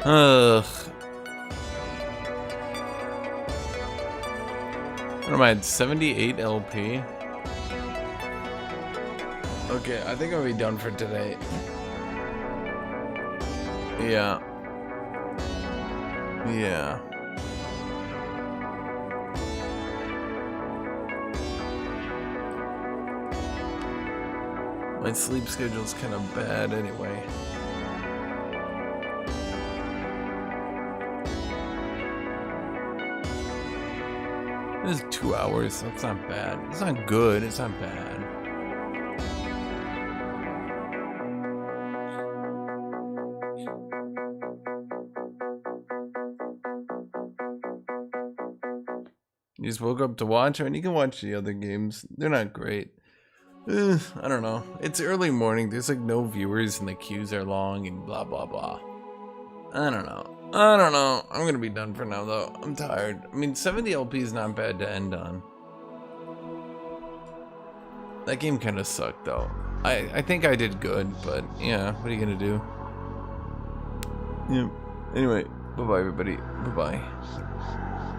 Ugh. What am I at 78 LP? Okay, I think I'll be done for today. Yeah. Yeah. My sleep schedule's kind of bad anyway. This is 2 hours. That's not bad. It's not good. It's not bad. You just woke up to watch, and you can watch the other games. They're not great. I don't know. It's early morning. There's like no viewers, and the queues are long, and blah blah blah. I don't know. I'm gonna be done for now, though. I'm tired. I mean, 70 LP is not bad to end on. That game kind of sucked, though. I think I did good, but yeah, what are you gonna do? Yeah. Anyway, bye bye, everybody. Bye bye.